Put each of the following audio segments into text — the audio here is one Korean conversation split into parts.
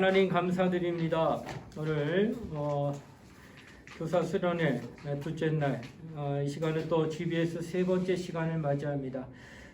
하나님 감사드립니다. 오늘 교사 수련회 둘째 날, 이 시간은 또 GBS 세 번째 시간을 맞이합니다.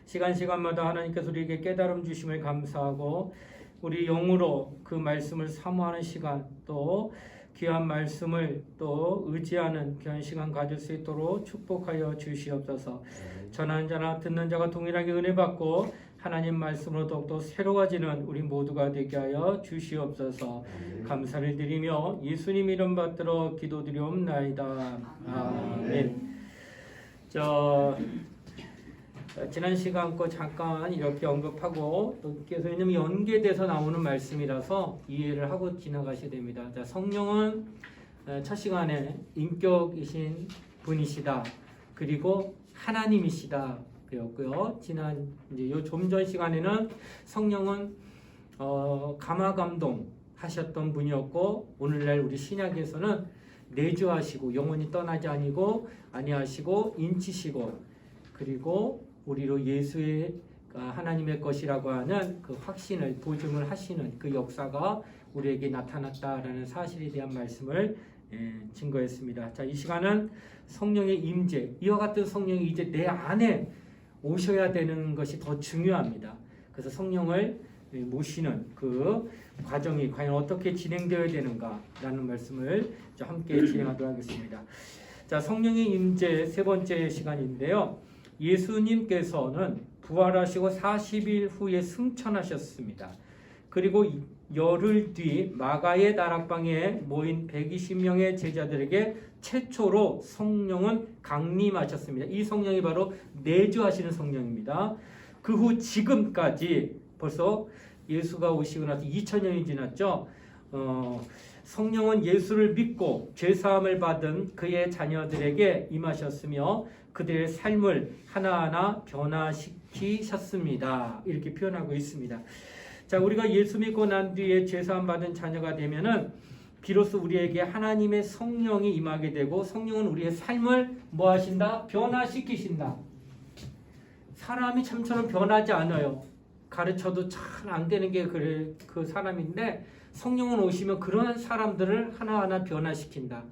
시간마다 하나님께서 우리에게 깨달음 주심을 감사하고 우리 영으로 그 말씀을 사모하는 시간, 또 귀한 말씀을 또 의지하는 귀한 시간 가질 수 있도록 축복하여 주시옵소서. 전하는 자나 듣는 자가 동일하게 은혜 받고 하나님 말씀으로 더욱더 새로워지는 우리 모두가 되게 하여 주시옵소서. 감사를 드리며 예수님 이름 받들어 기도드리옵나이다. 아멘. 지난 시간 거 잠깐 이렇게 언급하고 또 계속 왜냐면 연계돼서 나오는 말씀이라서 이해를 하고 지나가셔야 됩니다. 자, 성령은 첫 시간에 인격이신 분이시다. 그리고 하나님이시다. 그였고요. 지난 이제 요 좀 전 시간에는 성령은 감화 감동 하셨던 분이었고 오늘날 우리 신약에서는 내주하시고 영원히 떠나지 아니하시고 인치시고 그리고 우리로 예수의 하나님의 것이라고 하는 그 확신을 보증을 하시는 그 역사가 우리에게 나타났다라는 사실에 대한 말씀을 증거했습니다. 자, 이 시간은 성령의 임재, 이와 같은 성령이 이제 내 안에 오셔야 되는 것이 더 중요합니다. 그래서 성령을 모시는 그 과정이 과연 어떻게 진행되어야 되는가라는 말씀을 함께 진행하도록 하겠습니다. 자, 성령의 임재 세 번째 시간인데요. 예수님께서는 부활하시고 40일 후에 승천하셨습니다. 그리고 열흘 뒤 마가의 다락방에 모인 120명의 제자들에게 최초로 성령은 강림하셨습니다. 이 성령이 바로 내주하시는 성령입니다. 그 후 지금까지 벌써 예수가 오시고 나서 2000년이 지났죠. 성령은 예수를 믿고 죄사함을 받은 그의 자녀들에게 임하셨으며 그들의 삶을 하나하나 변화시키셨습니다. 이렇게 표현하고 있습니다. 자, 우리가 예수 믿고 난 뒤에 죄사함 받은 자녀가 되면은 비로소 우리에게 하나님의 성령이 임하게 되고 성령은 우리의 삶을 뭐 하신다? 변화시키신다. 사람이 참처럼 변하지 않아요. 가르쳐도 잘 안 되는 게 그 사람인데 성령은 오시면 그런 사람들을 하나하나 변화시킨다.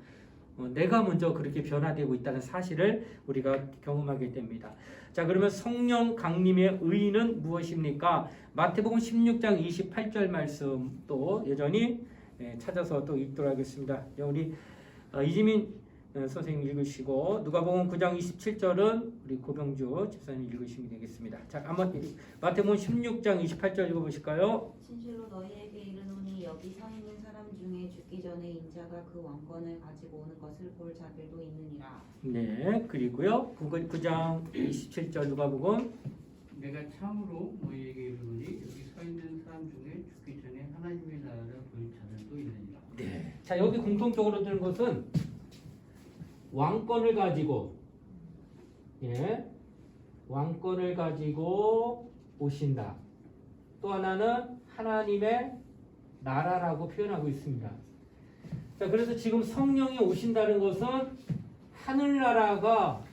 내가 먼저 그렇게 변화되고 있다는 사실을 우리가 경험하게 됩니다. 자, 그러면 성령 강림의 의의는 무엇입니까? 마태복음 16장 28절 말씀 또 여전히 찾아서 또 읽도록 하겠습니다. 우리 이지민 선생님 읽으시고 누가복음 9장 27절은 우리 고병주 집사님 읽으시면 되겠습니다. 자, 한번 마태복음 16장 28절 읽어보실까요? 진실로 너희에게 이르노니 여기 서 있는 사람 중에 죽기 전에 인자가 그 왕권을 가지고 오는 것을 볼 자들도 있느니라. 네, 그리고요 9장 27절 누가복음 내가 참으로 너희에게 이르노니 여기 서 있는 사람 중에 죽기 전에 하나님의 나라를 볼 자들도 있느니라. 네. 자, 여기 공통적으로 드는 것은 왕권을 가지고 왕권을 가지고 오신다. 또 하나는 하나님의 나라라고 표현하고 있습니다. 자, 그래서 지금 성령이 오신다는 것은 하늘나라가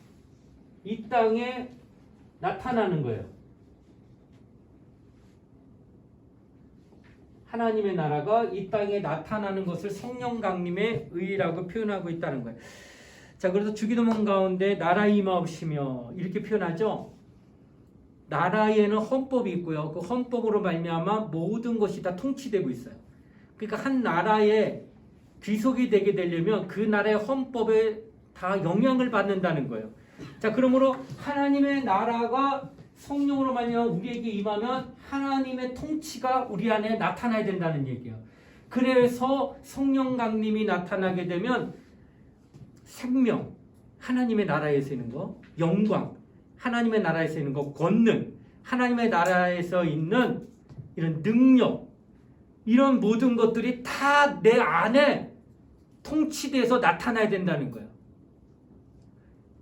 이 땅에 나타나는 거예요. 하나님의 나라가 이 땅에 나타나는 것을 성령 강림의 의의라고 표현하고 있다는 거예요. 자, 그래서 주기도문 가운데 나라 임하옵시며 이렇게 표현하죠. 나라에는 헌법이 있고요. 그 헌법으로 말미암아 모든 것이 다 통치되고 있어요. 그러니까 한 나라의 귀속이 되게 되려면 그 나라의 헌법에 다 영향을 받는다는 거예요. 자, 그러므로 하나님의 나라가 성령으로 말미암아 우리에게 임하면 하나님의 통치가 우리 안에 나타나야 된다는 얘기예요. 그래서 성령 강림이 나타나게 되면 생명, 하나님의 나라에서 있는 거, 영광, 하나님의 나라에서 있는 거, 권능, 하나님의 나라에서 있는 이런 능력, 이런 모든 것들이 다 내 안에 통치돼서 나타나야 된다는 거예요.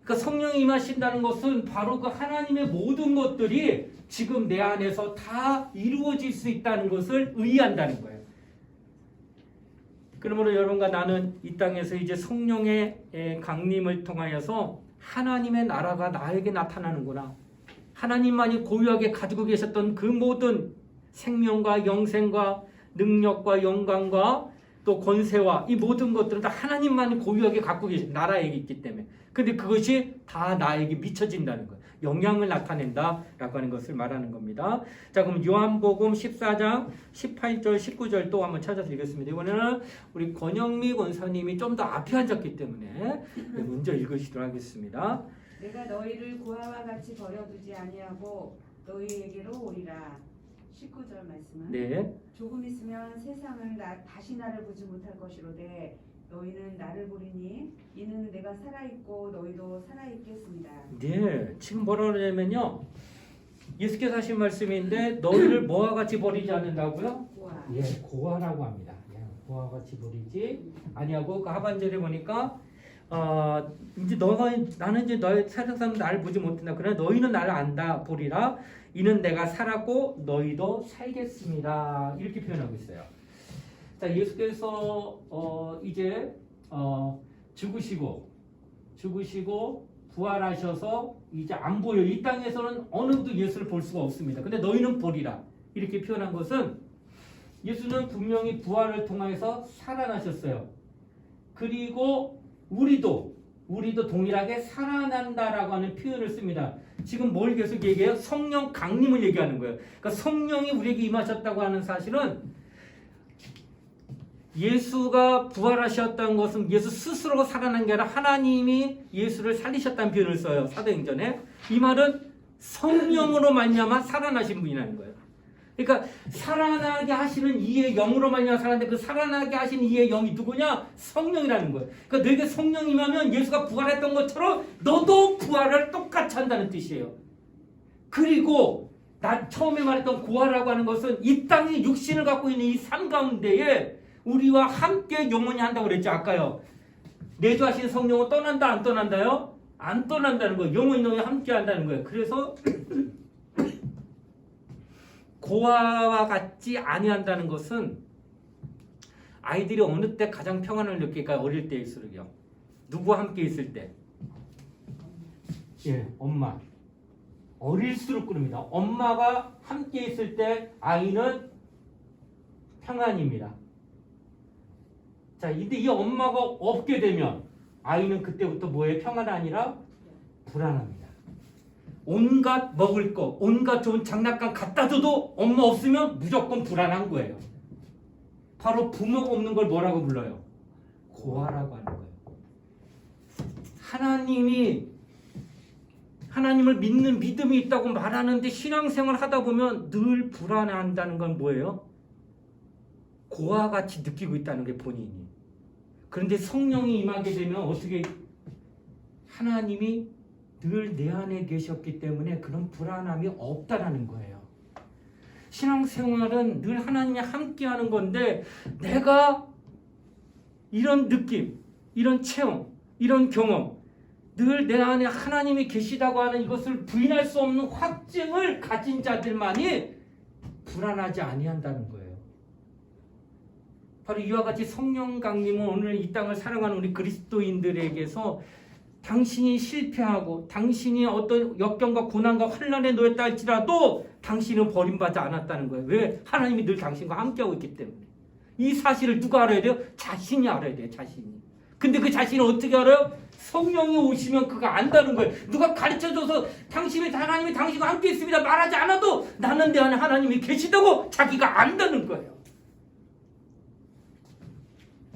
그러니까 성령이 임하신다는 것은 바로 그 하나님의 모든 것들이 지금 내 안에서 다 이루어질 수 있다는 것을 의의한다는 거예요. 그러므로 여러분과 나는 이 땅에서 이제 성령의 강림을 통하여서 하나님의 나라가 나에게 나타나는구나. 하나님만이 고유하게 가지고 계셨던 그 모든 생명과 영생과 능력과 영광과 또 권세와 이 모든 것들은 다 하나님만이 고유하게 갖고 계신 나라에 있기 때문에. 근데 그것이 다 나에게 미쳐진다는 거예요. 영향을 나타낸다라고 하는 것을 말하는 겁니다. 자, 그럼 요한복음 14장 18절 19절 또 한번 찾아서 읽겠습니다. 이번에는 우리 권영미 권사님이 좀 더 앞에 앉았기 때문에 먼저 읽으시도록 하겠습니다. 내가 너희를 고아와 같이 버려두지 아니하고 너희에게로 오리라. 19절 말씀은 네. 조금 있으면 세상을 다시 나를 보지 못할 것이로되 너희는 나를 보리니 이는 내가 살아있고 너희도 살아있겠습니다. 네. 지금 뭐라 그러냐면요. 예수께서 하신 말씀인데 너희를 뭐와 같이 버리지 않는다고요? 고아. 예, 고아라고 합니다. 예, 고아와 같이 버리지 아니하고 그 하반절에 보니까 이제 나는 이제 너희 세상 사람 나를 보지 못한다. 그러나 너희는 나를 안다 보리라. 이는 내가 살았고 너희도 살겠습니다. 이렇게 표현하고 있어요. 자, 예수께서 이제 죽으시고 부활하셔서 이제 안 보여. 이 땅에서는 어느 누구도 예수를 볼 수가 없습니다. 근데 너희는 보리라. 이렇게 표현한 것은 예수는 분명히 부활을 통해서 살아나셨어요. 그리고 우리도 동일하게 살아난다라고 하는 표현을 씁니다. 지금 뭘 계속 얘기해요? 성령 강림을 얘기하는 거예요. 그러니까 성령이 우리에게 임하셨다고 하는 사실은 예수가 부활하셨다는 것은 예수 스스로가 살아난 게 아니라 하나님이 예수를 살리셨다는 표현을 써요. 사도행전에. 이 말은 성령으로 말미암아 살아나신 분이라는 거예요. 그러니까 살아나게 하시는 이의 영으로 말미암아 살았는데 그 살아나게 하시는 이의 영이 누구냐? 성령이라는 거예요. 그러니까 너에게 성령이면 예수가 부활했던 것처럼 너도 부활을 똑같이 한다는 뜻이에요. 그리고 나 처음에 말했던 고아라고 하는 것은 이 땅에 육신을 갖고 있는 이 삶 가운데에 우리와 함께 영원히 한다고 그랬죠. 아까요. 내주하신 성령은 떠난다 안 떠난다요? 안 떠난다는 거예요. 영원히 너희와 함께 한다는 거예요. 그래서 고아와 같지 아니한다는 것은 아이들이 어느 때 가장 평안을 느낄까요? 어릴 때일수록요. 누구와 함께 있을 때? 예, 엄마. 어릴수록 그럽니다. 엄마가 함께 있을 때 아이는 평안입니다. 자, 근데 이 엄마가 없게 되면 아이는 그때부터 뭐예요? 평안이 아니라 불안합니다. 온갖 먹을 거, 온갖 좋은 장난감 갖다 줘도 엄마 없으면 무조건 불안한 거예요. 바로 부모가 없는 걸 뭐라고 불러요? 고아라고 하는 거예요. 하나님을 믿는 믿음이 있다고 말하는데 신앙생활 하다 보면 늘 불안해한다는 건 뭐예요? 고아같이 느끼고 있다는 게 본인이. 그런데 성령이 임하게 되면 어떻게 하나님이 늘 내 안에 계셨기 때문에 그런 불안함이 없다라는 거예요. 신앙생활은 늘 하나님이 함께하는 건데 내가 이런 느낌, 이런 체험, 이런 경험 늘 내 안에 하나님이 계시다고 하는 이것을 부인할 수 없는 확증을 가진 자들만이 불안하지 아니한다는 거예요. 바로 이와 같이 성령 강림은 오늘 이 땅을 살아가는 우리 그리스도인들에게서 당신이 실패하고 당신이 어떤 역경과 고난과 환난에 놓였다 할지라도 당신은 버림받지 않았다는 거예요. 왜? 하나님이 늘 당신과 함께하고 있기 때문에. 이 사실을 누가 알아야 돼요? 자신이 알아야 돼요. 자신이. 근데 그 자신을 어떻게 알아요? 성령이 오시면 그거 안다는 거예요. 누가 가르쳐줘서 하나님이 당신과 함께 있습니다 말하지 않아도 나는 내 안에 하나님이 계시다고 자기가 안다는 거예요.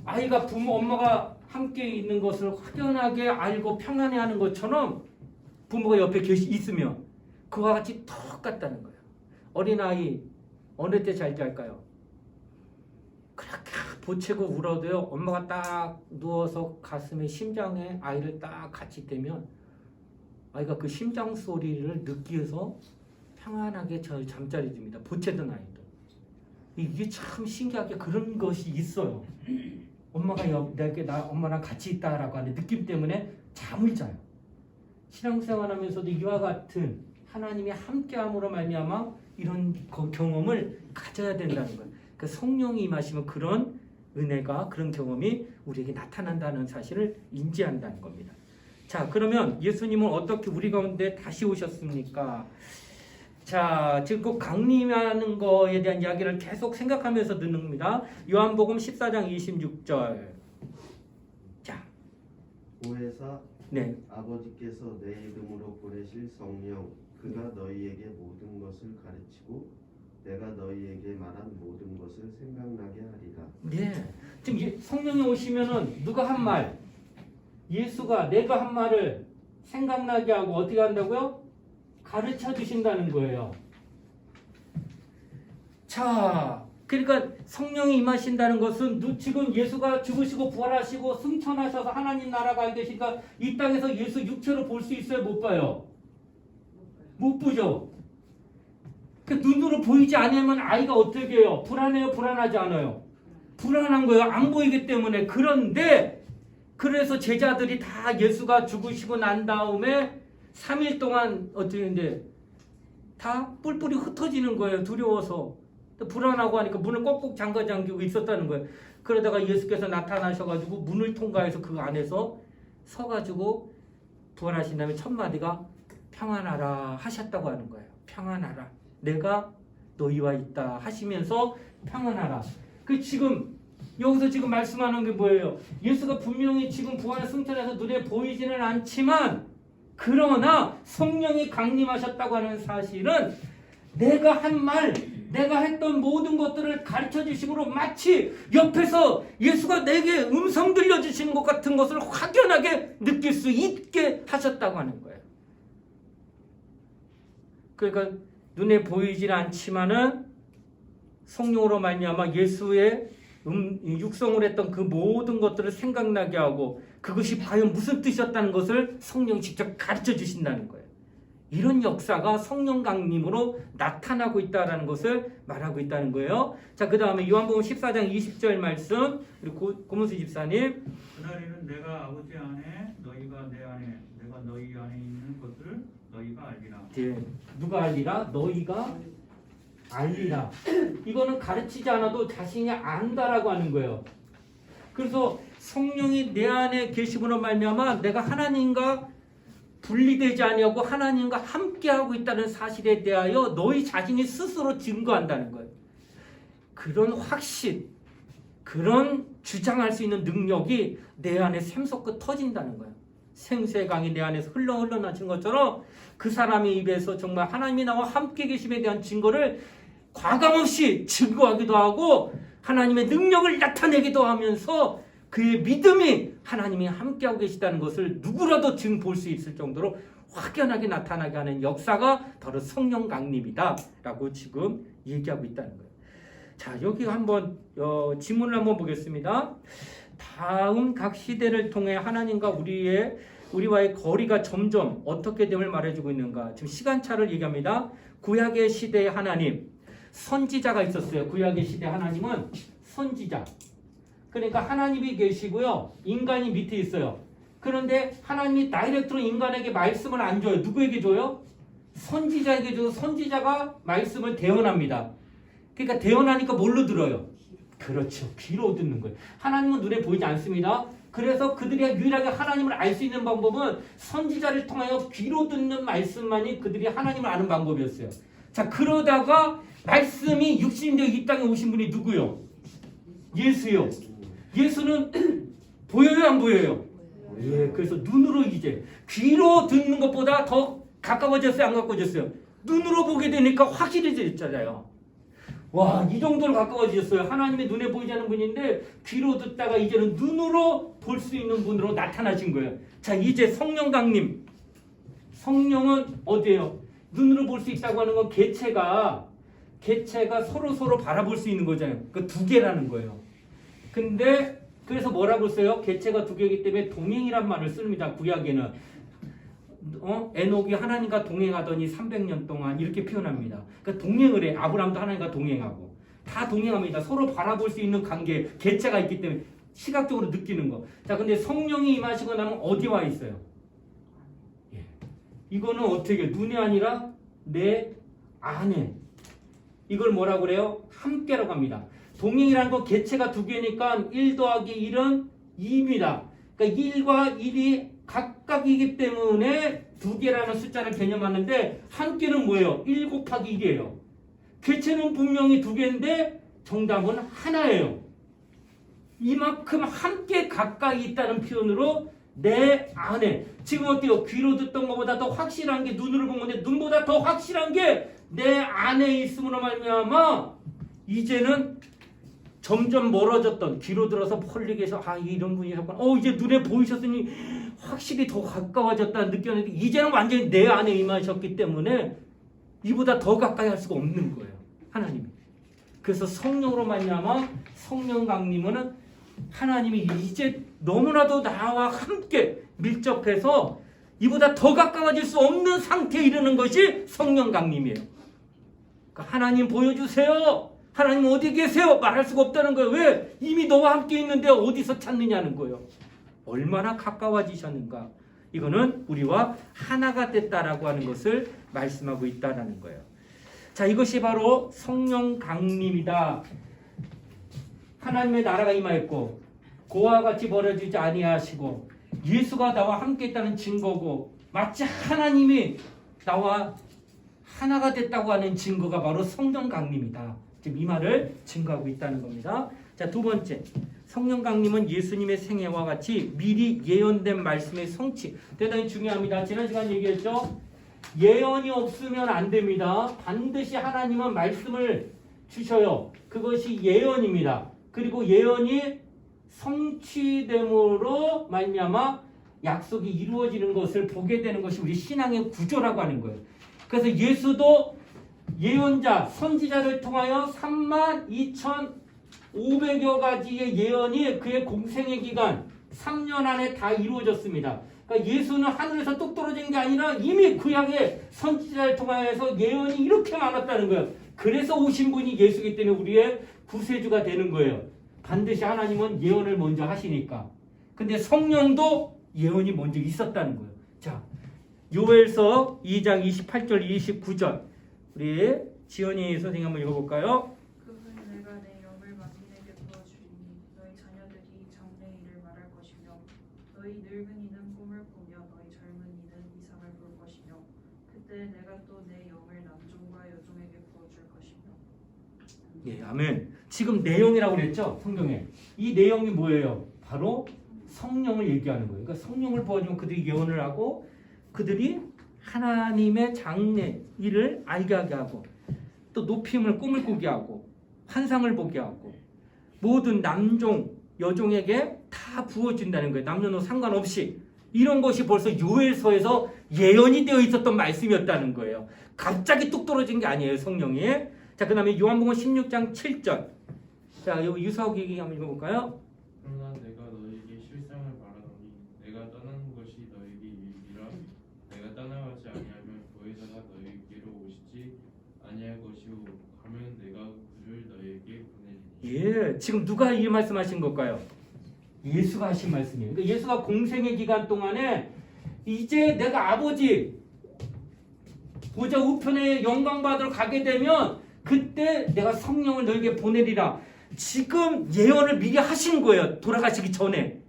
아이가 엄마가 함께 있는 것을 확연하게 알고 평안해하는 것처럼 부모가 옆에 있으면 그와 같이 똑같다는 거예요. 어린아이 어느 때 잘 잘까요? 그렇게 보채고 울어도요. 엄마가 딱 누워서 가슴에 심장에 아이를 딱 같이 대면 아이가 그 심장 소리를 느끼어서 평안하게 잠자리 듭니다. 보채던 아이도. 이게 참 신기하게 그런 것이 있어요. 엄마가 엄마랑 같이 있다라고 하는 느낌 때문에 잠을 자요. 신앙생활하면서도 이와 같은 하나님이 함께함으로 말미암아 이런 경험을 가져야 된다는 거예요. 그 성령이 임하시면 그런 은혜가 그런 경험이 우리에게 나타난다는 사실을 인지한다는 겁니다. 자, 그러면 예수님은 어떻게 우리 가운데 다시 오셨습니까? 자, 지금 그 강림하는 거에 대한 이야기를 계속 생각하면서 듣는 겁니다. 요한복음 14장 26절. 자, 오해사 네. 아버지께서 내 이름으로 보내실 성령 그가 너희에게 모든 것을 가르치고 내가 너희에게 말한 모든 것을 생각나게 하리라. 네. 지금 성령이 오시면은 누가 한 말, 예수가 내가 한 말을 생각나게 하고 어떻게 한다고요? 가르쳐 주신다는 거예요. 자, 그러니까 성령이 임하신다는 것은 지금 예수가 죽으시고 부활하시고 승천하셔서 하나님 나라가 계시니까 이 땅에서 예수 육체로 볼 수 있어요? 못 봐요? 못 보죠. 그 눈으로 보이지 않으면 아이가 어떻게 해요? 불안해요? 불안하지 않아요? 불안한 거예요. 안 보이기 때문에. 그런데 그래서 제자들이 다 예수가 죽으시고 난 다음에 3일 동안 어떻게 했는데 다 뿔뿔이 흩어지는 거예요. 두려워서. 불안하고 하니까 문을 꼭꼭 잠기고 있었다는 거예요. 그러다가 예수께서 나타나셔가지고 문을 통과해서 그 안에서 서가지고 부활하신 다음에 첫 마디가 평안하라 하셨다고 하는 거예요. 평안하라. 내가 너희와 있다 하시면서 평안하라. 그 지금 여기서 지금 말씀하는 게 뭐예요? 예수가 분명히 지금 부활 승천해서 눈에 보이지는 않지만 그러나 성령이 강림하셨다고 하는 사실은 내가 한 말, 내가 했던 모든 것들을 가르쳐 주심으로 마치 옆에서 예수가 내게 음성 들려주시는 것 같은 것을 확연하게 느낄 수 있게 하셨다고 하는 거예요. 그러니까 눈에 보이질 않지만은 성령으로 말미암아 예수의 육성을 했던 그 모든 것들을 생각나게 하고 그것이 과연 무슨 뜻이었다는 것을 성령이 직접 가르쳐 주신다는 거예요. 이런 역사가 성령 강림으로 나타나고 있다는 것을 말하고 있다는 거예요. 자, 그 다음에 요한복음 14장 20절 말씀 우리 고문수 집사님. 그날에는 내가 아버지 안에 너희가 내 안에 내가 너희 안에 있는 것을 너희가 알리라. 예, 누가 알리라? 너희가 알리라. 이거는 가르치지 않아도 자신이 안다라고 하는 거예요. 그래서 성령이 내 안에 계심으로 말미암아 내가 하나님과 분리되지 아니하고 하나님과 함께하고 있다는 사실에 대하여 너희 자신이 스스로 증거한다는 거예요. 그런 확신, 그런 주장할 수 있는 능력이 내 안에 샘솟고 터진다는 거예요. 생수의 강이 내 안에서 흘러나친 것처럼 그 사람의 입에서 정말 하나님이 나와 함께 계심에 대한 증거를 과감없이 증거하기도 하고 하나님의 능력을 나타내기도 하면서 그의 믿음이 하나님이 함께하고 계시다는 것을 누구라도 지금 볼 수 있을 정도로 확연하게 나타나게 하는 역사가 바로 성령 강림이다 라고 지금 얘기하고 있다는 거예요. 자, 여기 한번 지문을 한번 보겠습니다. 다음 각 시대를 통해 하나님과 우리와의 거리가 점점 어떻게 됨을 말해주고 있는가. 지금 시간차를 얘기합니다. 구약의 시대의 하나님, 선지자가 있었어요. 구약의 시대 하나님은 선지자. 그러니까 하나님이 계시고요. 인간이 밑에 있어요. 그런데 하나님이 다이렉트로 인간에게 말씀을 안 줘요. 누구에게 줘요? 선지자에게 줘서 선지자가 말씀을 대언합니다. 그러니까 대언하니까 뭘로 들어요? 그렇죠. 귀로 듣는 거예요. 하나님은 눈에 보이지 않습니다. 그래서 그들이 유일하게 하나님을 알 수 있는 방법은 선지자를 통하여 귀로 듣는 말씀만이 그들이 하나님을 아는 방법이었어요. 자, 그러다가 말씀이 육신되어 이 땅에 오신 분이 누구요? 예수요. 예수는 보여요, 안 보여요? 예, 그래서 눈으로 이제 귀로 듣는 것보다 더 가까워졌어요, 안 가까워졌어요? 눈으로 보게 되니까 확실해졌잖아요. 와, 이 정도로 가까워지셨어요. 하나님의 눈에 보이지 않는 분인데 귀로 듣다가 이제는 눈으로 볼 수 있는 분으로 나타나신 거예요. 자, 이제 성령 강림. 성령은 어디예요? 눈으로 볼 수 있다고 하는 건 개체가 서로 바라볼 수 있는 거잖아요. 그 두 개라는 거예요. 근데 그래서 뭐라고 써요? 개체가 두 개이기 때문에 동행이란 말을 씁니다. 구약에는 에녹이 하나님과 동행하더니 300년 동안 이렇게 표현합니다. 그러니까 동행을 해. 아브라함도 하나님과 동행하고 다 동행합니다. 서로 바라볼 수 있는 관계, 개체가 있기 때문에 시각적으로 느끼는 거. 자, 근데 성령이 임하시고 나면 어디 와 있어요? 예. 이거는 어떻게 눈이 아니라 내 안에. 이걸 뭐라고 그래요? 함께라고 합니다. 동행이라는 거 개체가 두 개니까 1 더하기 1은 2입니다. 그러니까 1과 1이 각각이기 때문에 두 개라는 숫자를 개념하는데 함께는 뭐예요? 1 곱하기 1이에요. 객체는 분명히 두 개인데 정답은 하나예요. 이만큼 함께 가까이 있다는 표현으로 내 안에 지금 어때요? 귀로 듣던 것보다 더 확실한 게 눈으로 본 건데 눈보다 더 확실한 게 내 안에 있음으로 말미암아 이제는 점점 멀어졌던 귀로 들어서 펄리게 해서 이런 분이셨구나. 이제 눈에 보이셨으니 확실히 더 가까워졌다는 느꼈는데 이제는 완전히 내 안에 임하셨기 때문에 이보다 더 가까이 할 수가 없는 거예요. 하나님이. 그래서 성령으로 말미암아 성령 강림은 하나님이 이제 너무나도 나와 함께 밀접해서 이보다 더 가까워질 수 없는 상태에 이르는 것이 성령 강림이에요. 그러니까 하나님 보여주세요. 하나님 어디 계세요? 말할 수가 없다는 거예요. 왜? 이미 너와 함께 있는데 어디서 찾느냐는 거예요. 얼마나 가까워지셨는가. 이거는 우리와 하나가 됐다라고 하는 것을 말씀하고 있다는 거예요. 자, 이것이 바로 성령 강림이다. 하나님의 나라가 임하였고 고와 같이 벌어지지 아니하시고 예수가 나와 함께 있다는 증거고 마치 하나님이 나와 하나가 됐다고 하는 증거가 바로 성령 강림이다. 지금 이 말을 증거하고 있다는 겁니다. 자, 두 번째, 성령 강림은 예수님의 생애와 같이 미리 예언된 말씀의 성취. 대단히 중요합니다. 지난 시간 얘기했죠. 예언이 없으면 안 됩니다. 반드시 하나님은 말씀을 주셔요. 그것이 예언입니다. 그리고 예언이 성취됨으로 말미암아 약속이 이루어지는 것을 보게 되는 것이 우리 신앙의 구조라고 하는 거예요. 그래서 예수도 예언자, 선지자를 통하여 32,500여 가지의 예언이 그의 공생의 기간 3년 안에 다 이루어졌습니다. 그러니까 예수는 하늘에서 뚝 떨어진 게 아니라 이미 구약의 선지자를 통하여서 예언이 이렇게 많았다는 거예요. 그래서 오신 분이 예수이기 때문에 우리의 구세주가 되는 거예요. 반드시 하나님은 예언을 먼저 하시니까. 근데 성령도 예언이 먼저 있었다는 거예요. 자, 요엘서 2장 28절 29절 우리 지연이 선생님 한번 읽어볼까요? 그분 내가 내 영을 만민에게 부어주리니 너희 자녀들이 장래일을 말할 것이며 너희 늙은이는 꿈을 꾸며 너희 젊은이는 이상을 볼 것이며 그때 내가 또 내 영을 남종과 여종에게 부어줄 것이며. 예, 아멘. 지금 내용이라고 그랬죠? 성경에. 이 내용이 뭐예요? 바로 성령을 얘기하는 거예요. 그러니까 성령을 부어주면 그들이 예언을 하고 그들이 하나님의 장래 일을 알게 하게 하고 또 높임을 꿈을 꾸게 하고 환상을 보게 하고 모든 남종 여종에게 다 부어준다는 거예요. 남녀노 상관없이. 이런 것이 벌써 요엘서에서 예언이 되어 있었던 말씀이었다는 거예요. 갑자기 뚝 떨어진 게 아니에요. 성령이. 자, 그 다음에 요한복음 16장 7절. 자, 여기 유사옥 얘기 한번 읽어볼까요? 그러나 내가 너에게 실상을 말하노니 내가 떠나는 것이 너에게 유익이라 내가 떠나가지 아니하면 보혜사가 너에게로 오시지 아니할 것이오 가면 내가 그를 너에게 보내리니. 예, 지금 누가 이 말씀하신 걸까요? 예수가 하신 말씀이에요. 그러니까 예수가 공생의 기간 동안에 이제 내가 아버지 보좌 우편에 영광 받으러 가게 되면 그때 내가 성령을 너에게 보내리라. 지금 예언을 미리 하신 거예요. 돌아가시기 전에.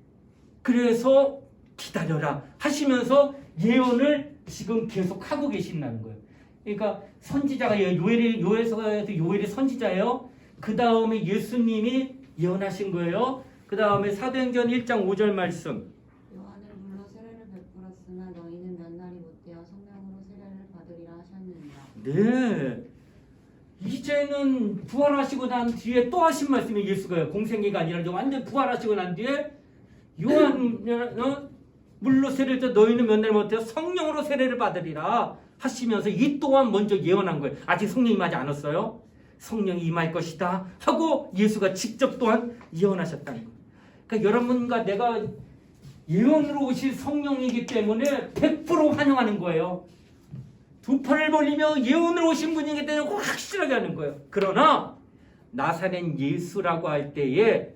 그래서 기다려라 하시면서 예언을 지금 계속 하고 계신다는 거예요. 그러니까 선지자가 요엘서에서 요엘이 선지자예요. 그 다음에 예수님이 예언하신 거예요. 그 다음에 사도행전 1장 5절 말씀. 요한을 불러 세례를 베풀었으나 너희는 몇 날이 못되어 성령으로 세례를 받으리라 하셨느니라. 네. 이제는 부활하시고 난 뒤에 또 하신 말씀이 예수가요. 공생애가 아니라 완전 부활하시고 난 뒤에 요한은 물로 세례를 때 너희는 몇 날 못해요 성령으로 세례를 받으리라 하시면서 이 또한 먼저 예언한 거예요. 아직 성령이 임하지 않았어요. 성령이 임할 것이다 하고 예수가 직접 또한 예언하셨다는 거예요. 그러니까 여러분과 내가 예언으로 오실 성령이기 때문에 100% 환영하는 거예요. 두 팔을 벌리며 예언으로 오신 분이기 때문에 확실하게 하는 거예요. 그러나 나사렛 예수라고 할 때에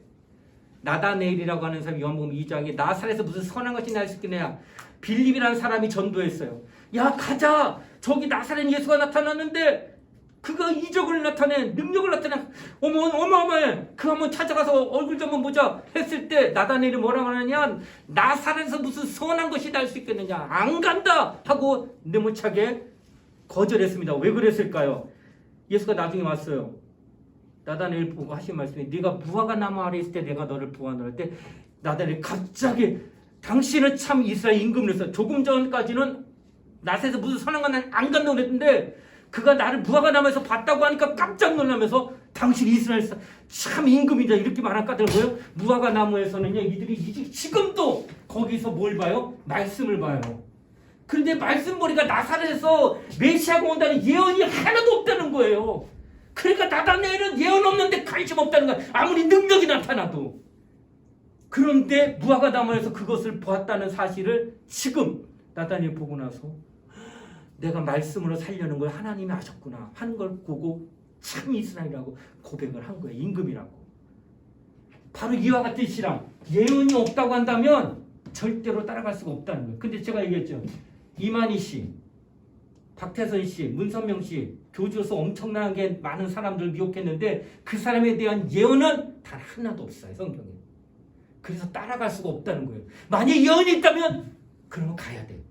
나다네일이라고 하는 사람이 요한복음 2장에 나사렛에서 무슨 선한 것이 날 수 있겠느냐. 빌립이라는 사람이 전도했어요. 야 가자. 저기 나사렛 예수가 나타났는데 그가 이적을 나타내, 능력을 나타내, 어마어마해. 그 한번 찾아가서 얼굴 좀 한번 보자 했을 때 나다니엘이 뭐라고 하느냐, 나사렛에서 무슨 선한 것이 날 수 있겠느냐, 안 간다 하고 느무차게 거절했습니다. 왜 그랬을까요? 예수가 나중에 왔어요. 나다니엘 보고 하신 말씀이, 네가 무화과 나무 아래 있을 때 내가 너를 보았노라 할 때 나다니엘이 갑자기 당신은 참 이스라엘 임금으로서 조금 전까지는 나사렛에서 무슨 선한 건 안 간다고 그랬는데 그가 나를 무화과 나무에서 봤다고 하니까 깜짝 놀라면서 당신 이스라엘에서 참 임금이다 이렇게 말한 까닭은 뭐예요? 무화과 나무에서는요, 이들이 지금도 거기서 뭘 봐요? 말씀을 봐요. 그런데 말씀머리가 나사렛에서 메시아가 온다는 예언이 하나도 없다는 거예요. 그러니까 나다니엘은 예언 없는데 관심 없다는 거야. 아무리 능력이 나타나도. 그런데 무화과 나무에서 그것을 보았다는 사실을 지금 나다니엘 보고 나서 내가 말씀으로 살려는 걸 하나님이 하셨구나 하는 걸 보고 참 이스라엘이라고 고백을 한 거예요. 임금이라고. 바로 이와 같은 신앙. 예언이 없다고 한다면 절대로 따라갈 수가 없다는 거예요. 근데 제가 얘기했죠. 이만희 씨, 박태선 씨, 문선명 씨, 교주로서 엄청나게 많은 사람들을 미혹했는데 그 사람에 대한 예언은 단 하나도 없어요. 성경에. 그래서 따라갈 수가 없다는 거예요. 만약 예언이 있다면 그러면 가야 돼.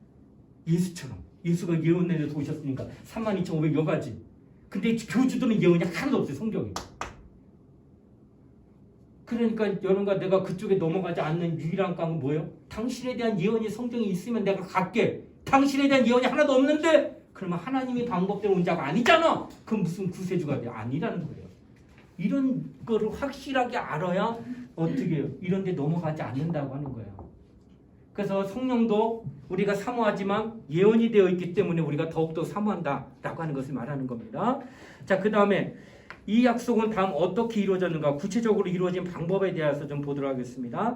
예수처럼. 예수가 예언 내려서 오셨으니까 32,500여 가지. 근데 교주들은 예언이 하나도 없어요. 성경에. 그러니까 여러분과 내가 그쪽에 넘어가지 않는 유일한 깡은 뭐예요? 당신에 대한 예언이 성경에 있으면 내가 갈게. 당신에 대한 예언이 하나도 없는데 그러면 하나님이 방법대로 온 자가 아니잖아. 그럼 무슨 구세주가 돼? 아니라는 거예요. 이런 거를 확실하게 알아야 어떻게 해요? 이런 데 넘어가지 않는다고 하는 거예요. 그래서 성령도 우리가 사모하지만 예언이 되어 있기 때문에 우리가 더욱더 사모한다라고 하는 것을 말하는 겁니다. 자, 그 다음에 이 약속은 다음 어떻게 이루어졌는가, 구체적으로 이루어진 방법에 대해서 좀 보도록 하겠습니다.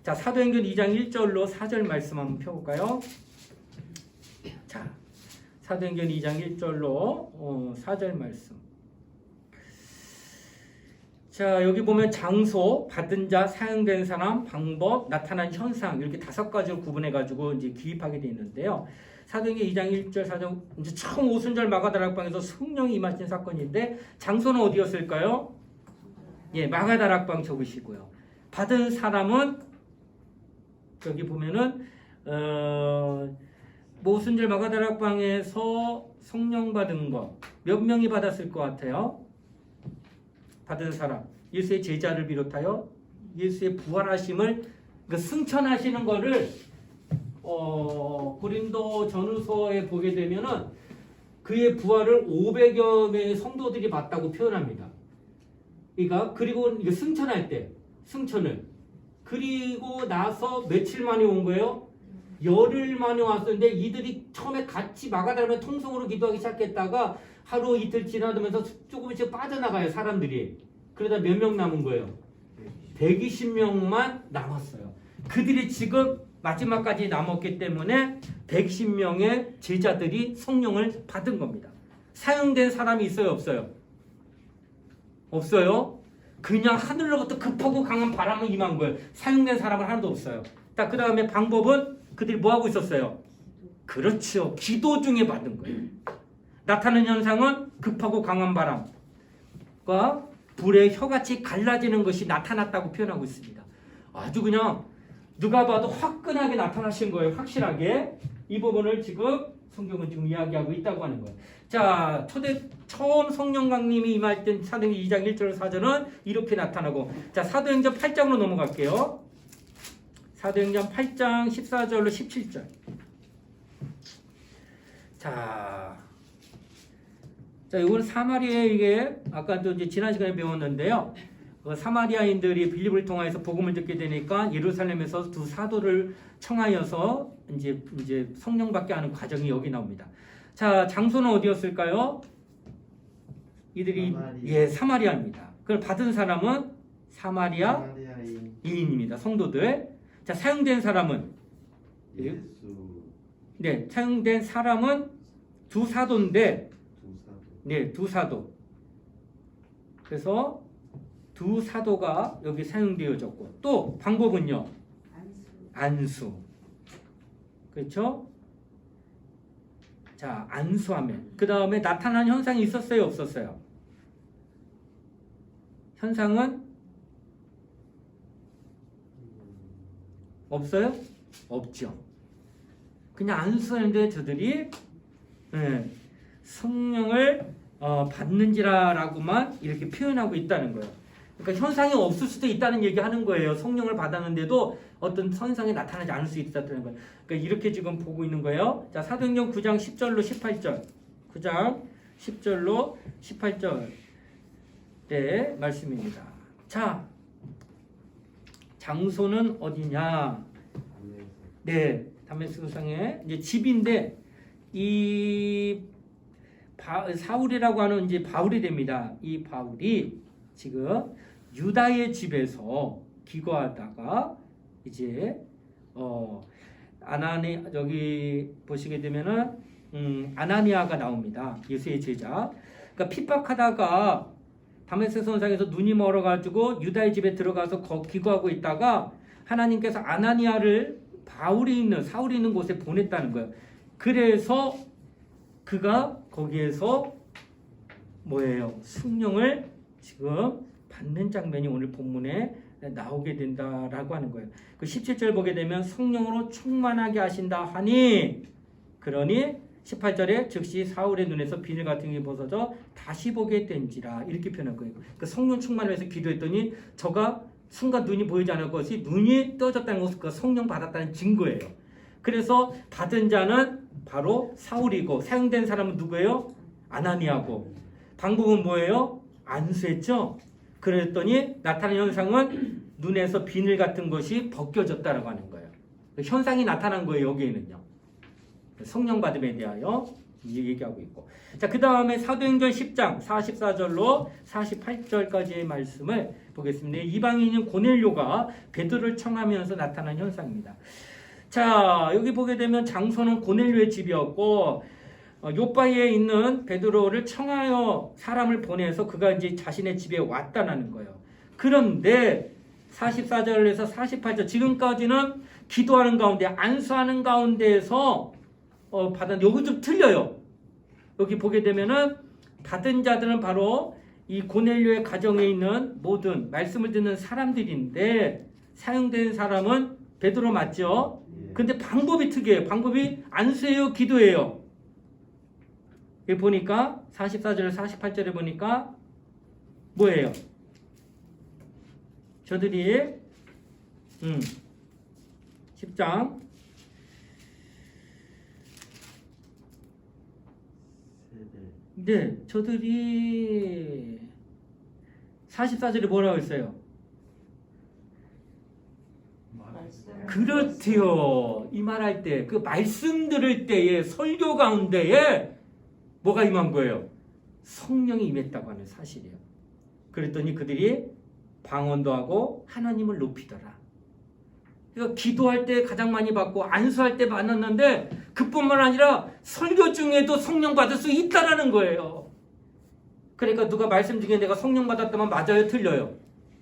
자, 사도행전 2장 1절로 4절 말씀 한번 펴볼까요? 자, 사도행전 2장 1절로 4절 말씀. 자, 여기 보면 장소, 받은 자, 사용된 사람, 방법, 나타난 현상 이렇게 5가지로 구분해가지고 이제 기입하게 되어 있는데요. 사도행전 2장 1절, 4절 이제 처음 오순절 마가다락방에서 성령이 임하신 사건인데 장소는 어디였을까요? 예, 마가다락방 적으시고요. 받은 사람은 여기 보면은 오순절 마가다락방에서 성령 받은 거 몇 명이 받았을 것 같아요? 받은 사람, 예수의 제자를 비롯하여 예수의 부활하심을 승천하시는 거를 고린도 전후서에 보게 되면은 그의 부활을 500여 명의 성도들이 봤다고 표현합니다. 그러니까 그리고 승천할 때 승천을 그리고 나서 며칠 만에 온 거예요? 열흘 만에 왔었는데 이들이 처음에 같이 마가다락방에 통성으로 기도하기 시작했다가 하루 이틀 지나면서 조금씩 빠져나가요, 사람들이. 그러다 몇 명 남은 거예요? 120명만 남았어요. 그들이 지금 마지막까지 남았기 때문에 110명의 제자들이 성령을 받은 겁니다. 사용된 사람이 있어요, 없어요? 없어요? 그냥 하늘로부터 급하고 강한 바람을 임한 거예요. 사용된 사람은 하나도 없어요. 자, 그 다음에 방법은 그들이 뭐 하고 있었어요? 그렇죠. 기도 중에 받은 거예요. 나타나는 현상은 급하고 강한 바람과 불의 혀같이 갈라지는 것이 나타났다고 표현하고 있습니다. 아주 그냥 누가 봐도 화끈하게 나타나신 거예요. 확실하게. 이 부분을 지금 성경은 지금 이야기하고 있다고 하는 거예요. 자, 처음 성령 강림이 임할 때 사도행전 2장 1절 4절은 이렇게 나타나고, 자, 사도행전 8장으로 넘어갈게요. 사도행전 8장 14절로 17절. 자, 이건 사마리아에 이게 아까도 이제 지난 시간에 배웠는데요. 사마리아인들이 빌립을 통하여서 복음을 듣게 되니까 예루살렘에서 두 사도를 청하여서 이제 성령 받게 하는 과정이 여기 나옵니다. 자, 장소는 어디였을까요? 이들이 사마리아입니다. 그걸 받은 사람은 사마리아인입니다. 성도들. 자, 사용된 사람은 예수. 네, 사용된 사람은 두 사도인데, 네, 두 사도. 그래서 두 사도가 여기 사용되어졌고, 또 방법은요, 안수. 그렇죠? 자, 안수하며. 그 다음에 나타난 현상이 있었어요, 없었어요? 현상은 없어요? 없죠. 그냥 안수하는데 저들이 성령을 받는지라라고만 이렇게 표현하고 있다는 거예요. 그러니까 현상이 없을 수도 있다는 얘기하는 거예요. 성령을 받았는데도 어떤 현상이 나타나지 않을 수 있다는 거예요. 그러니까 이렇게 지금 보고 있는 거예요. 자, 사도행전 9장 10절로 18절. 9장 10절로 18절 때 말씀입니다. 자, 장소는 어디냐? 네, 다메스크성에 이제 집인데 이 사울이라고 하는 이제 바울이 됩니다. 이 바울이 지금 유다의 집에서 기거하다가 이제 여기 보시게 되면은 아나니아가 나옵니다. 예수의 제자. 그러니까 핍박하다가 다메섹 선상에서 눈이 멀어가지고 유다의 집에 들어가서 기거하고 있다가 하나님께서 아나니아를 사울이 있는 곳에 보냈다는 거예요. 그래서 그가 거기에서 뭐예요? 성령을 지금 받는 장면이 오늘 본문에 나오게 된다라고 하는 거예요. 그 17절 보게 되면 성령으로 충만하게 하신다 하니 그러니 18절에 즉시 사울의 눈에서 비늘 같은 게 벗어져 다시 보게 된지라 이렇게 표현한 거예요. 그 성령 충만을 위해서 기도했더니 저가 순간 눈이 보이지 않을 것이 눈이 떠졌다는 것은 그 성령 받았다는 증거예요. 그래서 받은 자는 바로 사울이고 사용된 사람은 누구예요? 아나니아고. 방법은 뭐예요? 안수했죠? 그랬더니 나타난 현상은 눈에서 비늘 같은 것이 벗겨졌다라고 하는 거예요. 현상이 나타난 거예요. 여기에는요. 성령 받음에 대하여 얘기하고 있고. 자, 그 다음에 사도행전 10장 44절로 48절까지의 말씀을 보겠습니다. 이방인인 고넬료가 베드로를 청하면서 나타난 현상입니다. 자, 여기 보게 되면 장소는 고넬료의 집이었고 요바에 있는 베드로를 청하여 사람을 보내서 그가 이제 자신의 집에 왔다는 거예요. 그런데 44절에서 48절 지금까지는 기도하는 가운데 안수하는 가운데에서 받은 여기 좀 틀려요. 여기 보게 되면은 받은 자들은 바로 이 고넬료의 가정에 있는 모든 말씀을 듣는 사람들인데 사용된 사람은 베드로 맞죠? 근데 방법이 특이해요. 방법이 안수예요, 기도예요. 여기 보니까 44절 48절에 보니까 뭐예요? 저들이 10장 네, 저들이 44절에 뭐라고 했어요? 그렇대요. 이 말할 때, 그 말씀 들을 때에 설교 가운데에 뭐가 임한 거예요? 성령이 임했다고 하는 사실이에요. 그랬더니 그들이 방언도 하고 하나님을 높이더라. 그러니까 기도할 때 가장 많이 받고 안수할 때 받았는데 그뿐만 아니라 설교 중에도 성령 받을 수 있다라는 거예요. 그러니까 누가 말씀 중에 내가 성령 받았다면 맞아요, 틀려요?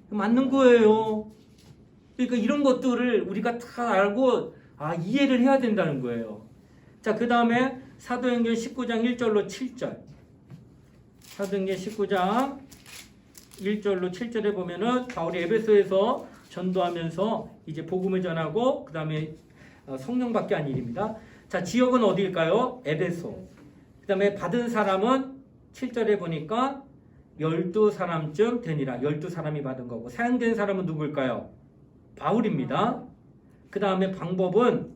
맞는 거예요. 그러니까 이런 것들을 우리가 다 알고 이해를 해야 된다는 거예요. 자, 그 다음에 사도행전 19장 1절로 7절. 사도행전 19장 1절로 7절에 보면은 바울이 에베소에서 전도하면서 이제 복음을 전하고 그 다음에 성령 받게 한 일입니다. 자, 지역은 어디일까요? 에베소. 그 다음에 받은 사람은 7절에 보니까 12사람쯤 되니라. 12사람이 받은 거고 사용된 사람은 누구일까요? 바울입니다. 그 다음에 방법은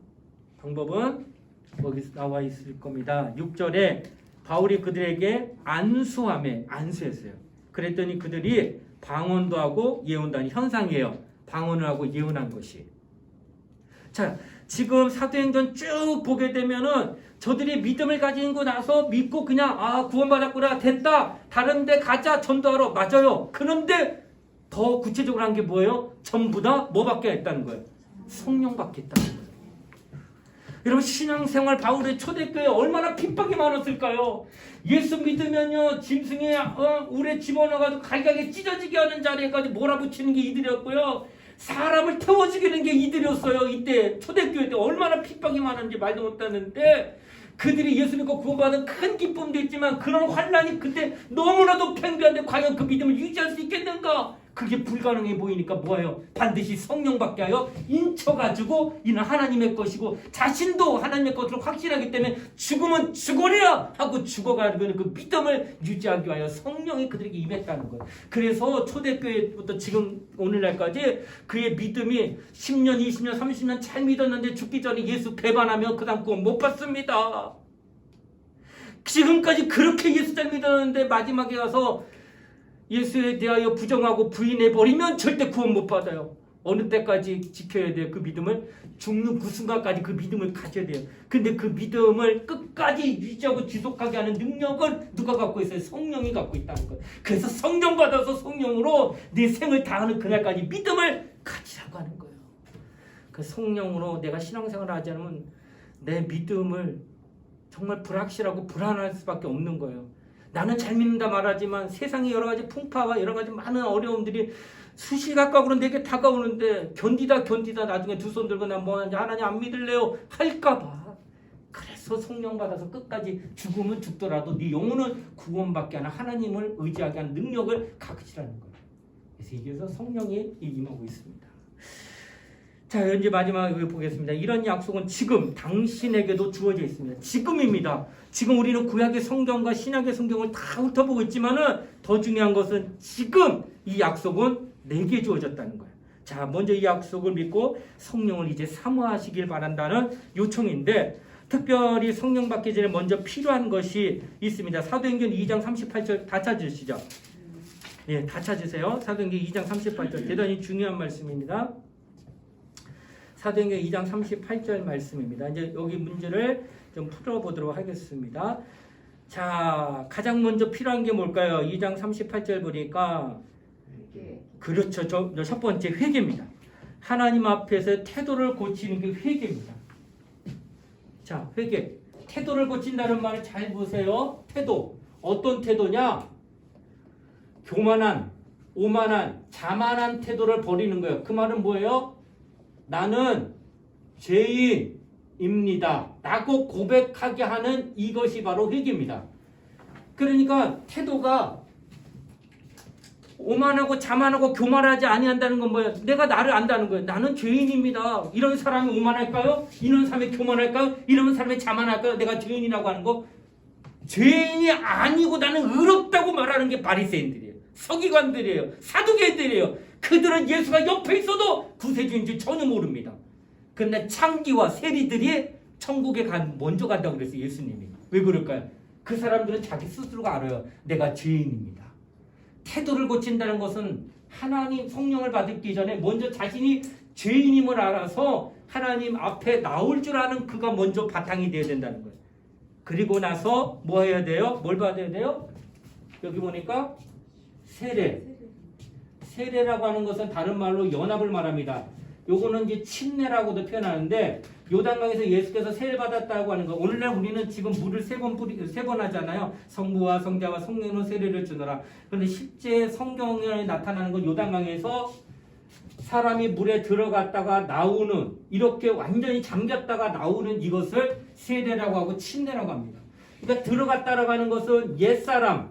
여기 나와 있을 겁니다. 6절에 바울이 그들에게 안수했어요. 그랬더니 그들이 방언도 하고 예언도 하는 현상이에요. 방언을 하고 예언한 것이. 자, 지금 사도행전 쭉 보게 되면은 저들이 믿음을 가지고 나서 믿고 그냥 구원받았구나 됐다 다른 데 가자 전도하러 맞아요. 그런데 더 구체적으로 한 게 뭐예요? 전부 다 뭐밖에 했다는 거예요? 성령 받겠다는 거예요. 여러분 신앙생활 바울의 초대교회 얼마나 핍박이 많았을까요? 예수 믿으면요 짐승에 울에 집어넣어가지고 갈각에 찢어지게 하는 자리에까지 몰아붙이는 게 이들이었고요. 사람을 태워 죽이는 게 이들이었어요. 이때 초대교회 때 얼마나 핍박이 많은지 말도 못하는데 그들이 예수 믿고 구원받은 큰 기쁨도 있지만 그런 환란이 그때 너무나도 팽배한데 과연 그 믿음을 유지할 수 있겠는가? 그게 불가능해 보이니까 뭐예요? 반드시 성령밖에 하여 인쳐가지고 이는 하나님의 것이고 자신도 하나님의 것으로 확신하기 때문에 죽으면 죽으리라 하고 죽어가는 그 믿음을 유지하기 위하여 성령이 그들에게 임했다는 거예요. 그래서 초대교회부터 지금 오늘날까지 그의 믿음이 10년, 20년, 30년 잘 믿었는데 죽기 전에 예수 배반하며 그 다음 구원 못 받습니다. 지금까지 그렇게 예수 잘 믿었는데 마지막에 가서 예수에 대하여 부정하고 부인해버리면 절대 구원 못 받아요. 어느 때까지 지켜야 돼요? 그 믿음을 죽는 그 순간까지 그 믿음을 가져야 돼요. 근데 그 믿음을 끝까지 유지하고 지속하게 하는 능력을 누가 갖고 있어요? 성령이 갖고 있다는 거예요. 그래서 성령 받아서 성령으로 내 생을 다하는 그날까지 믿음을 가지라고 하는 거예요. 그 성령으로 내가 신앙생활을 하지 않으면 내 믿음을 정말 불확실하고 불안할 수밖에 없는 거예요. 나는 잘 믿는다 말하지만 세상의 여러 가지 풍파와 여러 가지 많은 어려움들이 수시각각으로 내게 다가오는데 견디다 나중에 두 손 들고 나 뭐하는지 하나님 안 믿을래요 할까봐. 그래서 성령 받아서 끝까지 죽으면 죽더라도 네 영혼은 구원받게 하는 하나님을 의지하게 하는 능력을 가지라는 거예요. 그래서 여기서 성령이 임하고 있습니다. 자, 이제 마지막에 보겠습니다. 이런 약속은 지금 당신에게도 주어져 있습니다. 지금입니다. 지금 우리는 구약의 성경과 신약의 성경을 다 훑어보고 있지만은 더 중요한 것은 지금 이 약속은 내게 주어졌다는 거예요. 자, 먼저 이 약속을 믿고 성령을 이제 사모하시길 바란다는 요청인데 특별히 성령 받기 전에 먼저 필요한 것이 있습니다. 사도행전 2장 38절 다 찾으시죠? 예, 다 찾으세요. 사도행전 2장 38절 대단히 중요한 말씀입니다. 사도행전 2장 38절 말씀입니다. 이제 여기 문제를 좀 풀어보도록 하겠습니다. 자, 가장 먼저 필요한 게 뭘까요? 2장 38절 보니까 그렇죠. 첫 번째 회개입니다. 하나님 앞에서 태도를 고치는 게 회개입니다. 자, 회개. 태도를 고친다는 말을 잘 보세요. 태도. 어떤 태도냐? 교만한, 오만한, 자만한 태도를 버리는 거예요. 그 말은 뭐예요? 나는 죄인입니다 라고 고백하게 하는 이것이 바로 회개입니다. 그러니까 태도가 오만하고 자만하고 교만하지 아니한다는 건 뭐예요? 내가 나를 안다는 거예요. 나는 죄인입니다. 이런 사람이 오만할까요? 이런 사람이 교만할까요? 이런 사람이 자만할까요? 내가 죄인이라고 하는 거? 죄인이 아니고 나는 의롭다고 말하는 게 바리새인들이에요. 서기관들이에요. 사두개인들이에요. 그들은 예수가 옆에 있어도 구세주인지 전혀 모릅니다. 그런데 창기와 세리들이 천국에 먼저 간다고 그랬어요. 예수님이. 왜 그럴까요? 그 사람들은 자기 스스로가 알아요. 내가 죄인입니다. 태도를 고친다는 것은 하나님 성령을 받기 전에 먼저 자신이 죄인임을 알아서 하나님 앞에 나올 줄 아는 그가 먼저 바탕이 되어야 된다는 거예요. 그리고 나서 뭐 해야 돼요? 뭘 받아야 돼요? 여기 보니까 세례. 세례라고 하는 것은 다른 말로 연합을 말합니다. 요거는 이제 침례라고도 표현하는데 요단강에서 예수께서 세례 받았다고 하는 거. 오늘날 우리는 지금 물을 세 번 하잖아요. 성부와 성자와 성령으로 세례를 주노라. 그런데 실제 성경에 나타나는 건 요단강에서 사람이 물에 들어갔다가 나오는 이렇게 완전히 잠겼다가 나오는 이것을 세례라고 하고 침례라고 합니다. 그러니까 들어갔다라고 하는 것은 옛사람,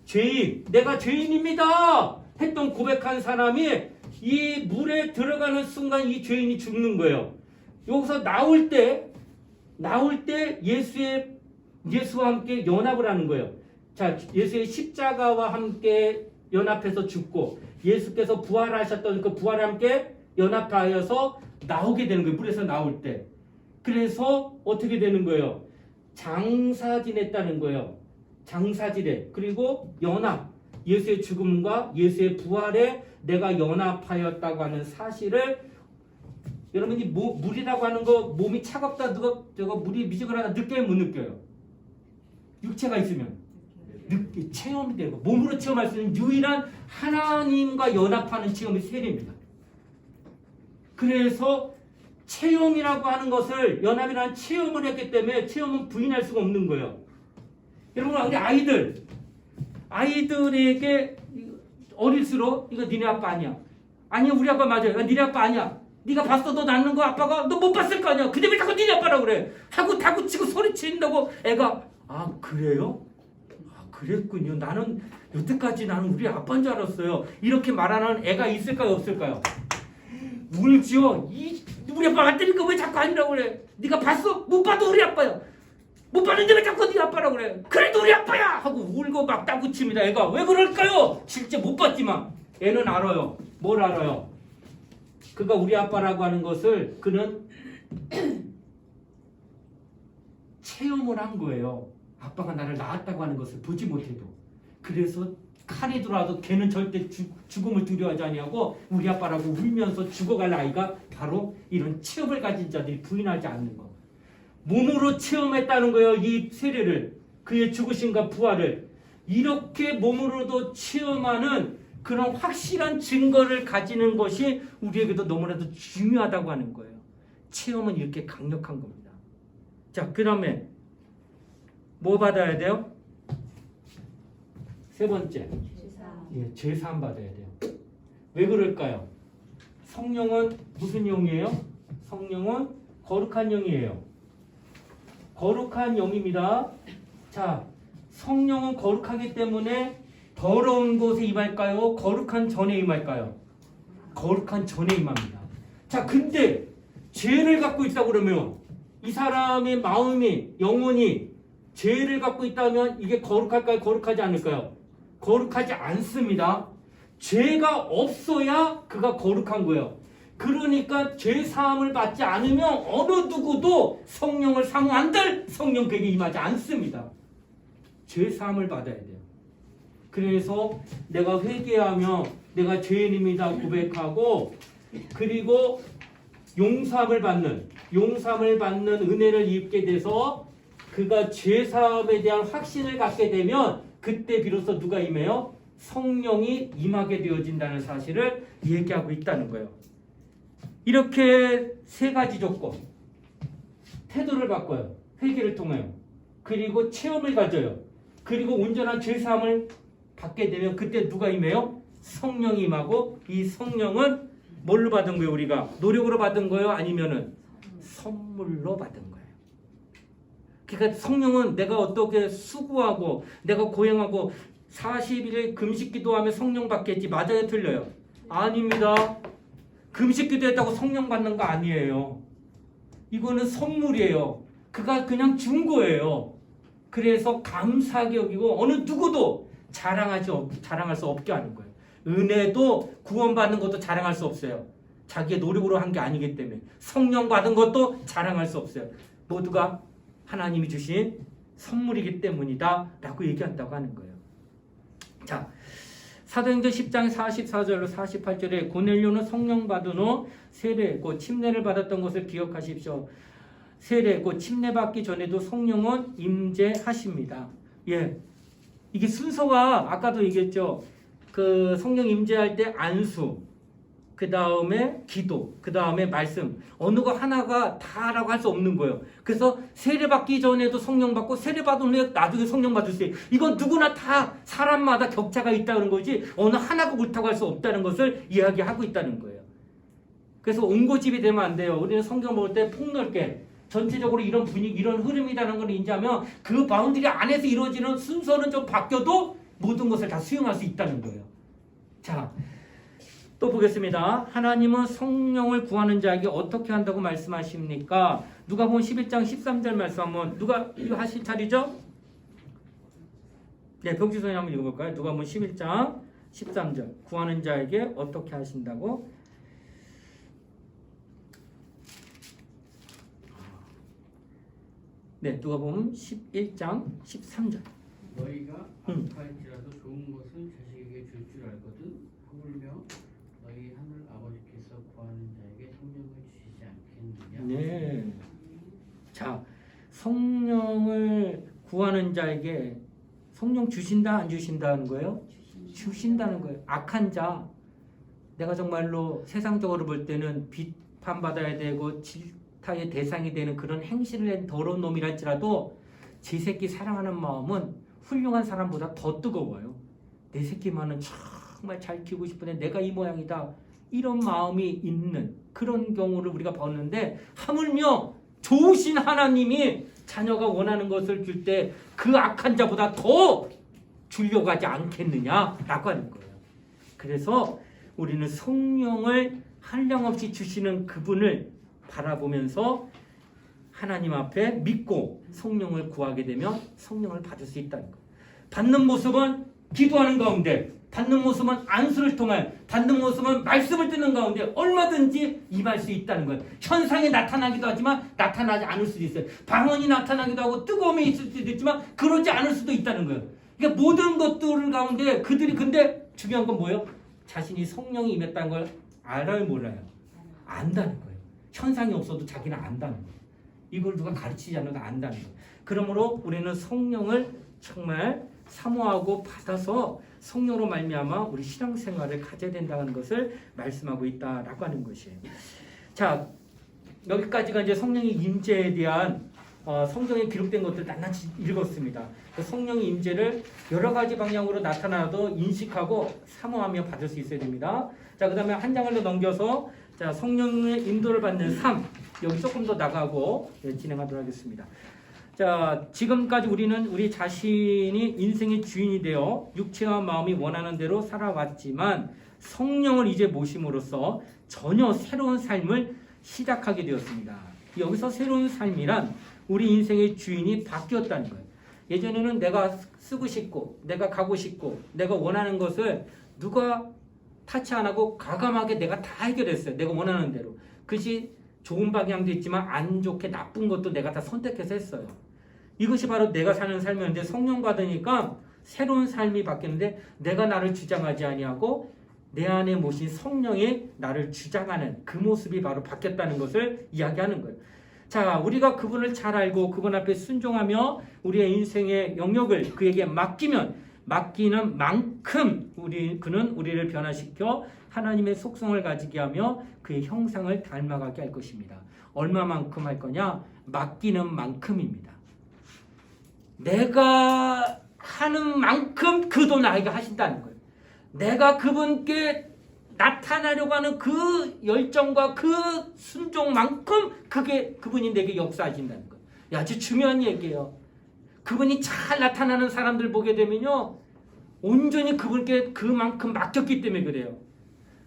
죄인, 내가 죄인입니다 했던 고백한 사람이 이 물에 들어가는 순간 이 죄인이 죽는 거예요. 여기서 나올 때 예수와 함께 연합을 하는 거예요. 자, 예수의 십자가와 함께 연합해서 죽고 예수께서 부활하셨던 그 부활에 함께 연합하여서 나오게 되는 거예요. 물에서 나올 때. 그래서 어떻게 되는 거예요? 장사 지냈다는 거예요. 장사 지내. 그리고 연합. 예수의 죽음과 예수의 부활에 내가 연합하였다고 하는 사실을 여러분이 물이라고 하는 거 몸이 차갑다 누가 저거 물이 미지근하다 느껴요 못 느껴요? 육체가 있으면 체험이 되고 몸으로 체험할 수 있는 유일한 하나님과 연합하는 체험이 세례입니다. 그래서 체험이라고 하는 것을 연합이라는 체험을 했기 때문에 체험은 부인할 수가 없는 거예요. 여러분 우리 아이들에게 어릴수록 이거 니네 아빠 아니야. 아니야 우리 아빠 맞아요. 니네 아빠 아니야. 네가 봤어? 너 낳는 거 아빠가? 너 못 봤을 거 아니야? 근데 왜 자꾸 니네 아빠라 그래? 하고 다구치고 소리친다고 애가 아 그래요? 아 그랬군요. 나는 여태까지 나는 우리 아빠인 줄 알았어요. 이렇게 말하는 애가 있을까요? 없을까요? 울지요. 우리 아빠 안 되니까 왜 자꾸 아니라고 그래? 네가 봤어? 못 봐도 우리 아빠야. 못 봤는데 왜 자꾸 네 아빠라고 그래? 그래도 우리 아빠야! 하고 울고 막 따구칩니다. 애가 왜 그럴까요? 실제 못 봤지만 애는 알아요. 뭘 알아요? 그가 우리 아빠라고 하는 것을 그는 체험을 한 거예요. 아빠가 나를 낳았다고 하는 것을 보지 못해도. 그래서 칼이 들어와도 걔는 절대 죽음을 두려워하지 아니하고 우리 아빠라고 울면서 죽어갈 아이가 바로 이런 체험을 가진 자들이 부인하지 않는 거. 몸으로 체험했다는 거예요. 이 세례를. 그의 죽으심과 부활을. 이렇게 몸으로도 체험하는 그런 확실한 증거를 가지는 것이 우리에게도 너무나도 중요하다고 하는 거예요. 체험은 이렇게 강력한 겁니다. 자, 그 다음에 뭐 받아야 돼요? 세 번째. 예, 제사함 받아야 돼요. 왜 그럴까요? 성령은 무슨 영이에요? 성령은 거룩한 영이에요. 거룩한 영입니다. 자, 성령은 거룩하기 때문에 더러운 곳에 임할까요? 거룩한 전에 임할까요? 거룩한 전에 임합니다. 자, 근데 죄를 갖고 있다고 그러면 이 사람의 마음이, 영혼이 죄를 갖고 있다면 이게 거룩할까요? 거룩하지 않을까요? 거룩하지 않습니다. 죄가 없어야 그가 거룩한 거예요. 그러니까 죄 사함을 받지 않으면 어느 누구도 성령을 사모한들 성령 그에게 임하지 않습니다. 죄 사함을 받아야 돼요. 그래서 내가 회개하며 내가 죄인입니다 고백하고 그리고 용서함을 받는 은혜를 입게 돼서 그가 죄 사함에 대한 확신을 갖게 되면 그때 비로소 누가 임해요? 성령이 임하게 되어진다는 사실을 얘기하고 있다는 거예요. 이렇게 세 가지 조건. 태도를 바꿔요. 회개를 통하여. 그리고 체험을 가져요. 그리고 온전한 죄사함을 받게 되면 그때 누가 임해요? 성령이 임하고 이 성령은 뭘로 받은 거예요? 우리가 노력으로 받은 거예요? 아니면은 선물로 받은 거예요. 그러니까 성령은 내가 어떻게 수고하고 내가 고행하고 40일 금식 기도하면 성령 받겠지. 맞아요? 틀려요? 아닙니다. 금식 기도했다고 성령 받는 거 아니에요. 이거는 선물이에요. 그가 그냥 준 거예요. 그래서 감사하게 여기고 어느 누구도 자랑할 수 없게 하는 거예요. 은혜도 구원받는 것도 자랑할 수 없어요. 자기의 노력으로 한 게 아니기 때문에. 성령 받은 것도 자랑할 수 없어요. 모두가 하나님이 주신 선물이기 때문이다 라고 얘기한다고 하는 거예요. 자, 사도행전 10장 44절로 48절에 고넬료는 성령 받은 후 세례했고 침례를 받았던 것을 기억하십시오. 세례했고 침례 받기 전에도 성령은 임재하십니다. 예, 이게 순서가 아까도 얘기했죠. 그 성령 임재할 때 안수, 그 다음에 기도, 그 다음에 말씀. 어느 거 하나가 다라고 할 수 없는 거예요. 그래서 세례 받기 전에도 성령 받고 세례 받은 후에 나중에 성령 받을 수 있어요. 이건 누구나 다 사람마다 격차가 있다는 거지 어느 하나가 옳다고 할 수 없다는 것을 이야기하고 있다는 거예요. 그래서 옹고집이 되면 안 돼요. 우리는 성경 먹을 때 폭넓게 전체적으로 이런 분위기, 이런 흐름이라는 걸 인지하면 그 바운드리 안에서 이루어지는 순서는 좀 바뀌어도 모든 것을 다 수용할 수 있다는 거예요. 자, 또 보겠습니다. 하나님은 성령을 구하는 자에게 어떻게 한다고 말씀하십니까? 누가복음 11장 13절 말씀 한번 누가 이거 하실 차례죠? 네, 병지 선생님 한번 읽어볼까요? 누가복음 11장 13절 구하는 자에게 어떻게 하신다고? 네, 누가복음 11장 13절 너희가 악할지라도 좋은 것을 자식에게 줄 줄 알거든 하물며 너희 하늘 아버지께서 구하는 자에게 성령을 주시지 않겠느냐. 네. 자, 성령을 구하는 자에게 성령 주신다 안 주신다는 거예요? 주신다는 거예요. 악한 자, 내가 정말로 세상적으로 볼 때는 비판받아야 되고 질타의 대상이 되는 그런 행실을 한 더러운 놈이랄지라도 제 새끼 사랑하는 마음은 훌륭한 사람보다 더 뜨거워요. 내 새끼만은 정말 잘 키우고 싶은데 내가 이 모양이다. 이런 마음이 있는 그런 경우를 우리가 봤는데 하물며 좋으신 하나님이 자녀가 원하는 것을 줄 때 그 악한 자보다 더 주려고 하지 않겠느냐라고 하는 거예요. 그래서 우리는 성령을 한량없이 주시는 그분을 바라보면서 하나님 앞에 믿고 성령을 구하게 되면 성령을 받을 수 있다는 거예요. 받는 모습은 기도하는 가운데, 받는 모습은 안수를 통해, 받는 모습은 말씀을 듣는 가운데 얼마든지 임할 수 있다는 거예요. 현상이 나타나기도 하지만 나타나지 않을 수도 있어요. 방언이 나타나기도 하고 뜨거움이 있을 수도 있지만 그러지 않을 수도 있다는 거예요. 그러니까 모든 것들 가운데 그들이 근데 중요한 건 뭐예요? 자신이 성령이 임했다는 걸 알아요, 몰라요? 안다는 거예요. 현상이 없어도 자기는 안다는 거예요. 이걸 누가 가르치지 않아도 안다는 거예요. 그러므로 우리는 성령을 정말 사모하고 받아서 성령으로 말미암아 우리 신앙생활을 가져야 된다는 것을 말씀하고 있다라고 하는 것이에요. 자, 여기까지가 이제 성령의 임재에 대한 성경에 기록된 것들 낱낱이 읽었습니다. 그 성령의 임재를 여러 가지 방향으로 나타나도 인식하고 사모하며 받을 수 있어야 됩니다. 자, 그다음에 한 장을 더 넘겨서 자, 성령의 인도를 받는 삶 여기 조금 더 나가고 진행하도록 하겠습니다. 자, 지금까지 우리는 우리 자신이 인생의 주인이 되어 육체와 마음이 원하는 대로 살아왔지만 성령을 이제 모심으로써 전혀 새로운 삶을 시작하게 되었습니다. 여기서 새로운 삶이란 우리 인생의 주인이 바뀌었다는 거예요. 예전에는 내가 쓰고 싶고 내가 가고 싶고 내가 원하는 것을 누가 타치 안 하고 과감하게 내가 다 해결했어요. 내가 원하는 대로. 그것이 좋은 방향도 있지만 안 좋게 나쁜 것도 내가 다 선택해서 했어요. 이것이 바로 내가 사는 삶이었는데 성령 받으니까 새로운 삶이 바뀌는데 내가 나를 주장하지 아니하고 내 안에 모신 성령이 나를 주장하는 그 모습이 바로 바뀌었다는 것을 이야기하는 거예요. 자, 우리가 그분을 잘 알고 그분 앞에 순종하며 우리의 인생의 영역을 그에게 맡기는 만큼 그는 우리를 변화시켜 하나님의 속성을 가지게 하며 그의 형상을 닮아가게 할 것입니다. 얼마만큼 할 거냐? 맡기는 만큼입니다. 내가 하는 만큼 그도 나에게 하신다는 거예요. 내가 그분께 나타나려고 하는 그 열정과 그 순종만큼 그분이 내게 역사하신다는 거예요. 아주 중요한 얘기예요. 그분이 잘 나타나는 사람들 보게 되면요, 온전히 그분께 그만큼 맡겼기 때문에 그래요.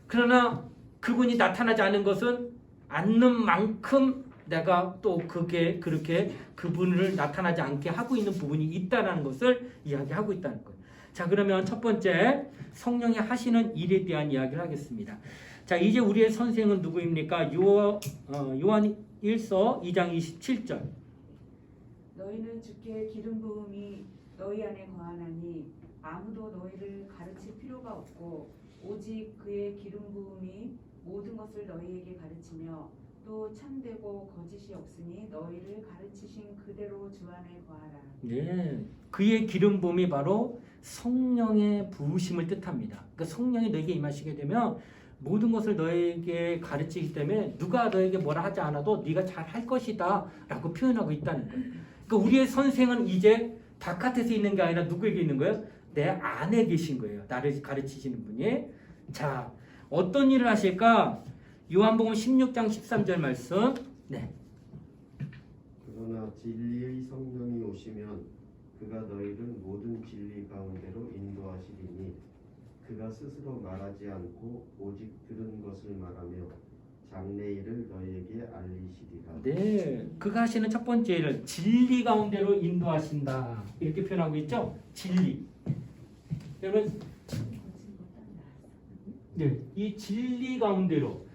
그러나 그분이 나타나지 않은 것은 않는 만큼 내가 또 그렇게 그분을 나타나지 않게 하고 있는 부분이 있다는 것을 이야기하고 있다는 거예요. 자, 그러면 첫 번째 성령이 하시는 일에 대한 이야기를 하겠습니다. 자, 이제 우리의 선생은 누구입니까? 요한 1서 2장 27절. 너희는 주께 기름 부음이 너희 안에 거하나니 아무도 너희를 가르칠 필요가 없고 오직 그의 기름 부음이 모든 것을 너희에게 가르치며 또 참되고 거짓이 없으니 너희를 가르치신 그대로 주 안에 거하라. 네, 그의 기름 부음이 바로 성령의 부으심을 뜻합니다. 그러니까 성령이 너에게 임하시게 되면 모든 것을 너에게 가르치기 때문에 누가 너에게 뭐라 하지 않아도 네가 잘 할 것이다 라고 표현하고 있다는 거예요. 그러니까 우리의 선생은 이제 바깥에서 있는 게 아니라 누구에게 있는 거예요? 내 안에 계신 거예요. 나를 가르치시는 분이. 자, 어떤 일을 하실까? 요한복음 16장 13절 말씀. 네. 그러나 진리의 성령이 오시면 그가 너희를 모든 진리 가운데로 인도하시리니 그가 스스로 말하지 않고 오직 들은 것을 말하며 장래일을 너희에게 알리시리라. 네, 그가 하시는 첫 번째 일을 진리 가운데로 인도하신다 이렇게 표현하고 있죠. 진리. 여러분, 네, 이 진리 가운데로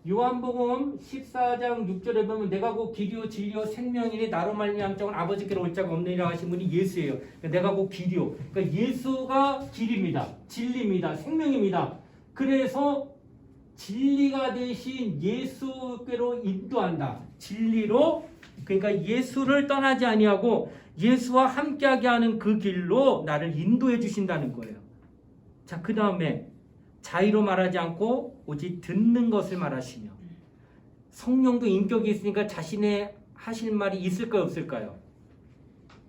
요한복음 14장 6절에 보면 내가 곧 길이요 진리요 생명이니 나로 말미암은 자는 아버지께로 올 자가 없느니라 하신 분이 예수예요. 그러니까 내가 곧 길이요. 그러니까 예수가 길입니다. 진리입니다. 생명입니다. 그래서 진리가 대신 예수께로 인도한다. 진리로, 그러니까 예수를 떠나지 아니하고 예수와 함께하게 하는 그 길로 나를 인도해 주신다는 거예요. 자, 그 다음에 자의로 말하지 않고 오직 듣는 것을 말하시며, 성령도 인격이 있으니까 자신의 하실 말이 있을까요, 없을까요?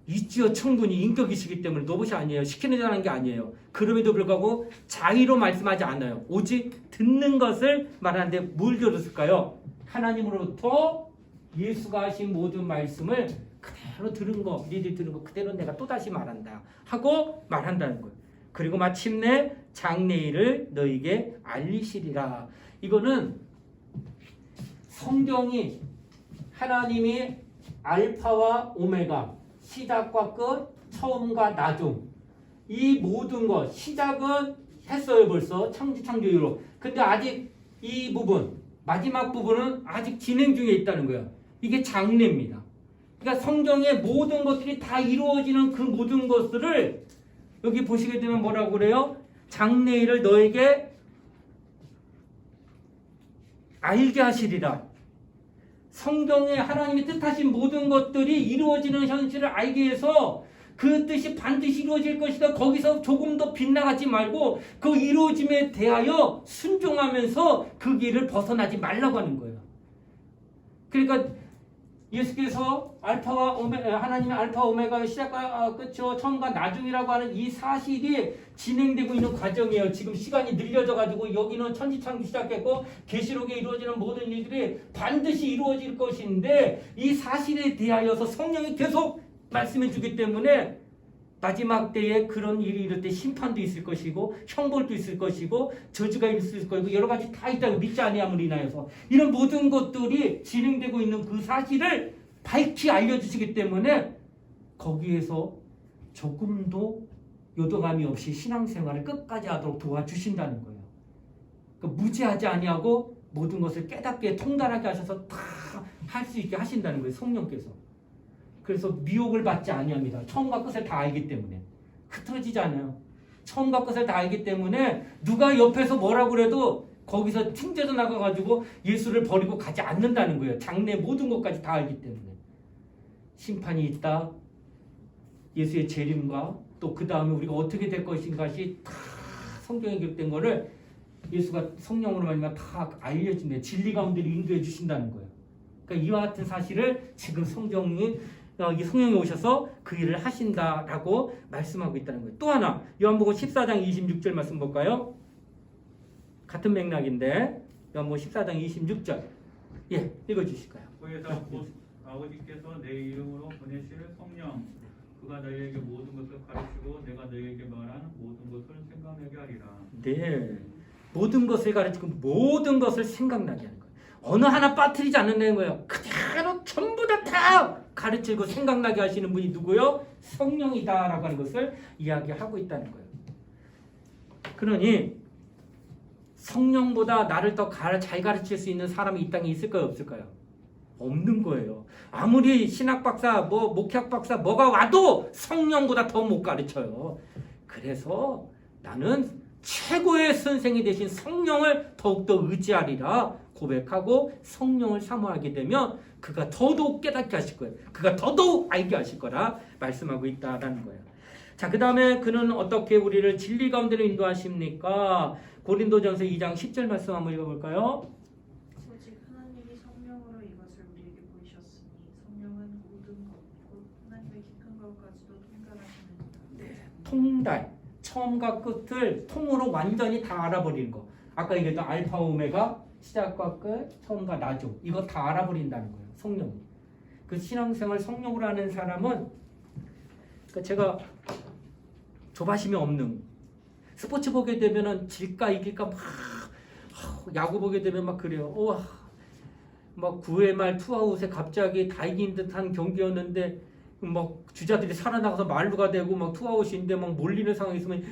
있지요. 충분히 인격이시기 때문에 로봇이 아니에요. 시키는 게 아니에요. 그럼에도 불구하고 자의로 말씀하지 않아요. 오직 듣는 것을 말하는데 뭘 들었을까요? 하나님으로부터 예수가 하신 모든 말씀을 그대로 들은 거, 니들이 들은 거 그대로 내가 또다시 말한다 하고 말한다는 거예요. 그리고 마침내 장래일을 너에게 알리시리라. 이거는 성경이 하나님이 알파와 오메가, 시작과 끝, 처음과 나중, 이 모든 것, 시작은 했어요 벌써 창조 이후로. 근데 아직 이 부분, 마지막 부분은 아직 진행 중에 있다는 거예요. 이게 장래입니다. 그러니까 성경의 모든 것들이 다 이루어지는 그 모든 것들을 여기 보시게 되면 뭐라고 그래요? 장래일을 너에게 알게 하시리라. 성경에 하나님이 뜻하신 모든 것들이 이루어지는 현실을 알게 해서 그 뜻이 반드시 이루어질 것이다. 거기서 조금 더 빗나가지 말고 그 이루어짐에 대하여 순종하면서 그 길을 벗어나지 말라고 하는 거예요. 그러니까 예수께서 알파와 오메가, 하나님의 알파 오메가의 시작과 끝이요 처음과 나중이라고 하는 이 사실이 진행되고 있는 과정이에요. 지금 시간이 늘려져 가지고 여기는 천지창조 시작했고 계시록에 이루어지는 모든 일들이 반드시 이루어질 것인데 이 사실에 대하여서 성령이 계속 말씀해 주기 때문에 마지막 때에 그런 일이 이럴 때 심판도 있을 것이고 형벌도 있을 것이고 저주가 있을 것이고 여러 가지 다 있다고 믿지 아니함으로 인하여서 이런 모든 것들이 진행되고 있는 그 사실을 밝히 알려주시기 때문에 거기에서 조금도 요동함이 없이 신앙생활을 끝까지 하도록 도와주신다는 거예요. 그러니까 무지하지 아니하고 모든 것을 깨닫게 통달하게 하셔서 다 할 수 있게 하신다는 거예요. 성령께서. 그래서 미혹을 받지 아니합니다. 처음과 끝을 다 알기 때문에. 흐트러지지 않아요. 처음과 끝을 다 알기 때문에 누가 옆에서 뭐라고 그래도 거기서 튕겨져 나가가지고 예수를 버리고 가지 않는다는 거예요. 장래 모든 것까지 다 알기 때문에. 심판이 있다. 예수의 재림과 또 그 다음에 우리가 어떻게 될 것인가시 다 성경에 기록된 거를 예수가 성령으로 말미암아 다 알려준대요. 진리 가운데로 인도해 주신다는 거예요. 그러니까 이와 같은 사실을 지금 성령이 오셔서 그 일을 하신다라고 말씀하고 있다는 거예요. 또 하나 요한복음 14장 26절 말씀 볼까요? 같은 맥락인데 요한복음 14장 26절 예 읽어주실까요? 그에서 곧 아버지께서 내 이름으로 보내실 성령 그가 너희에게 모든 것을 가르치고 내가 너희에게 말한 모든 것을 생각나게 하리라. 네, 모든 것을 가르치고 모든 것을 생각나게 하는 거예요. 어느 하나 빠뜨리지 않는다는 거예요. 그대로 전부 다 가르치고 생각나게 하시는 분이 누구요? 성령이다라고 하는 것을 이야기하고 있다는 거예요. 그러니 성령보다 나를 더 잘 가르칠 수 있는 사람이 이 땅에 있을까요? 없을까요? 없는 거예요. 아무리 신학 박사, 목회학 박사 뭐가 와도 성령보다 더 못 가르쳐요. 그래서 나는 최고의 선생이 되신 성령을 더욱더 의지하리라 고백하고 성령을 사모하게 되면 그가 더더욱 깨닫게 하실 거예요. 그가 더더욱 알게 하실 거라 말씀하고 있다라는 거예요. 자, 그 다음에 그는 어떻게 우리를 진리 가운데로 인도하십니까? 고린도전서 2장 10절 말씀 한번 읽어볼까요? 오직 하나님이 성령으로 이것을 우리에게 보이셨으니 성령은 모든 것 곧 하나님의 깊은 것까지도 통달하시느니라. 네, 통달. 처음과 끝을 통으로 완전히 다 알아버리는 거. 아까 얘기했던 알파 오메가 시작과 끝, 처음과 나중 이거 다 알아버린다는 거예요. 성령이. 그 신앙생활 성령으로 하는 사람은 그러니까 제가 조바심이 없는 스포츠 보게 되면은 질까 이길까 막 야구 보게 되면 막 그래요. 우와 막 9회 말 투아웃에 갑자기 다 이긴 듯한 경기였는데 막 주자들이 살아나가서 말루가 되고 막 투아웃인데 막 몰리는 상황이 있으면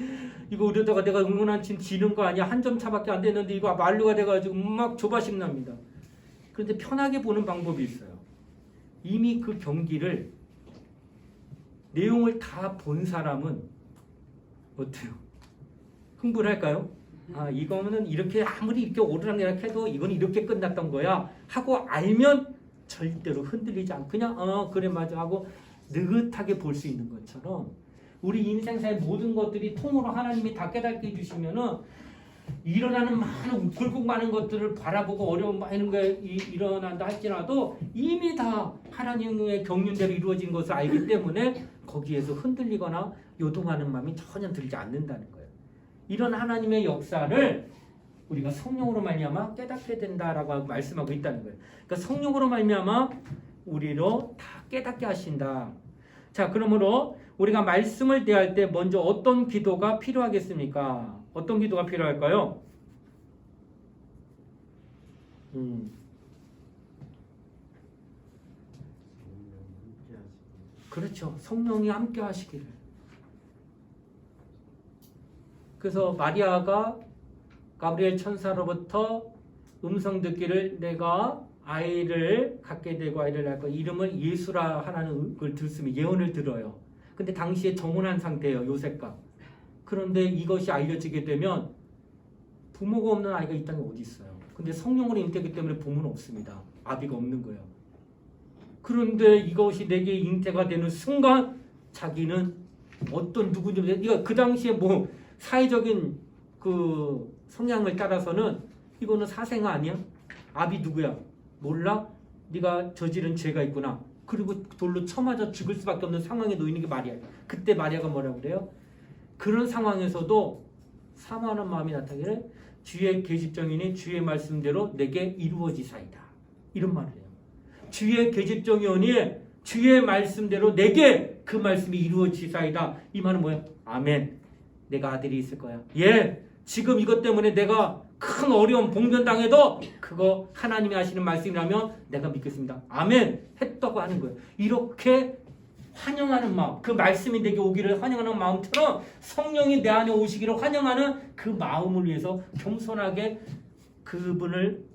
이거 이러다가 내가 응원한 팀 지는 거 아니야? 한 점 차밖에 안 됐는데 이거 말루가 돼가지고 막 조바심 납니다. 그런데 편하게 보는 방법이 있어요. 이미 그 경기를 내용을 다 본 사람은 어때요? 흥분할까요? 아 이거는 이렇게 아무리 이렇게 오르락내락 해도 이건 이렇게 끝났던 거야 하고 알면 절대로 흔들리지 않고 그냥 그래 맞아 하고 느긋하게 볼 수 있는 것처럼 우리 인생사의 모든 것들이 통으로 하나님이 다 깨닫게 해주시면은 일어나는 많은 굴곡 많은 것들을 바라보고 어려운 많은 게 일어난다 할지라도 이미 다 하나님의 경륜대로 이루어진 것을 알기 때문에 거기에서 흔들리거나 요동하는 마음이 전혀 들지 않는다는 거예요. 이런 하나님의 역사를 우리가 성령으로 말미암아 깨닫게 된다라고 말씀하고 있다는 거예요. 그러니까 성령으로 말미암아 우리로 다 깨닫게 하신다. 자, 그러므로 우리가 말씀을 대할 때 먼저 어떤 기도가 필요하겠습니까? 어떤 기도가 필요할까요? 그렇죠. 성령이 함께 하시기를. 그래서 마리아가 가브리엘 천사로부터 음성 듣기를 내가 아이를 갖게 되고 아이를 낳을 거 이름을 예수라 하라는 걸 들으면 예언을 들어요. 근데 당시에 정혼한 상태예요. 요셉과. 그런데 이것이 알려지게 되면 부모가 없는 아이가 이 땅에 어디 있어요. 근데 성령으로 잉태하기 때문에 부모는 없습니다. 아비가 없는 거예요. 그런데 이것이 내게 잉태가 되는 순간 자기는 어떤 누구인지 이거 그 당시에 뭐 사회적인 그 성향을 따라서는 이거는 사생아 아니야? 아비 누구야? 몰라? 네가 저지른 죄가 있구나. 그리고 돌로 쳐맞아 죽을 수밖에 없는 상황에 놓이는 게 마리아. 그때 마리아가 뭐라고 그래요? 그런 상황에서도 사모하는 마음이 나타나기를 주의 계집종이니 주의 말씀대로 내게 이루어지사이다. 이런 말을 해요. 주의 계집종이오니 주의 말씀대로 내게 그 말씀이 이루어지사이다. 이 말은 뭐야? 아멘. 내가 아들이 있을 거야. 예. 지금 이것 때문에 내가 큰 어려움 봉변당해도 그거 하나님이 하시는 말씀이라면 내가 믿겠습니다. 아멘 했다고 하는 거예요. 이렇게 환영하는 마음, 그 말씀이 내게 오기를 환영하는 마음처럼 성령이 내 안에 오시기를 환영하는 그 마음을 위해서 겸손하게 그분을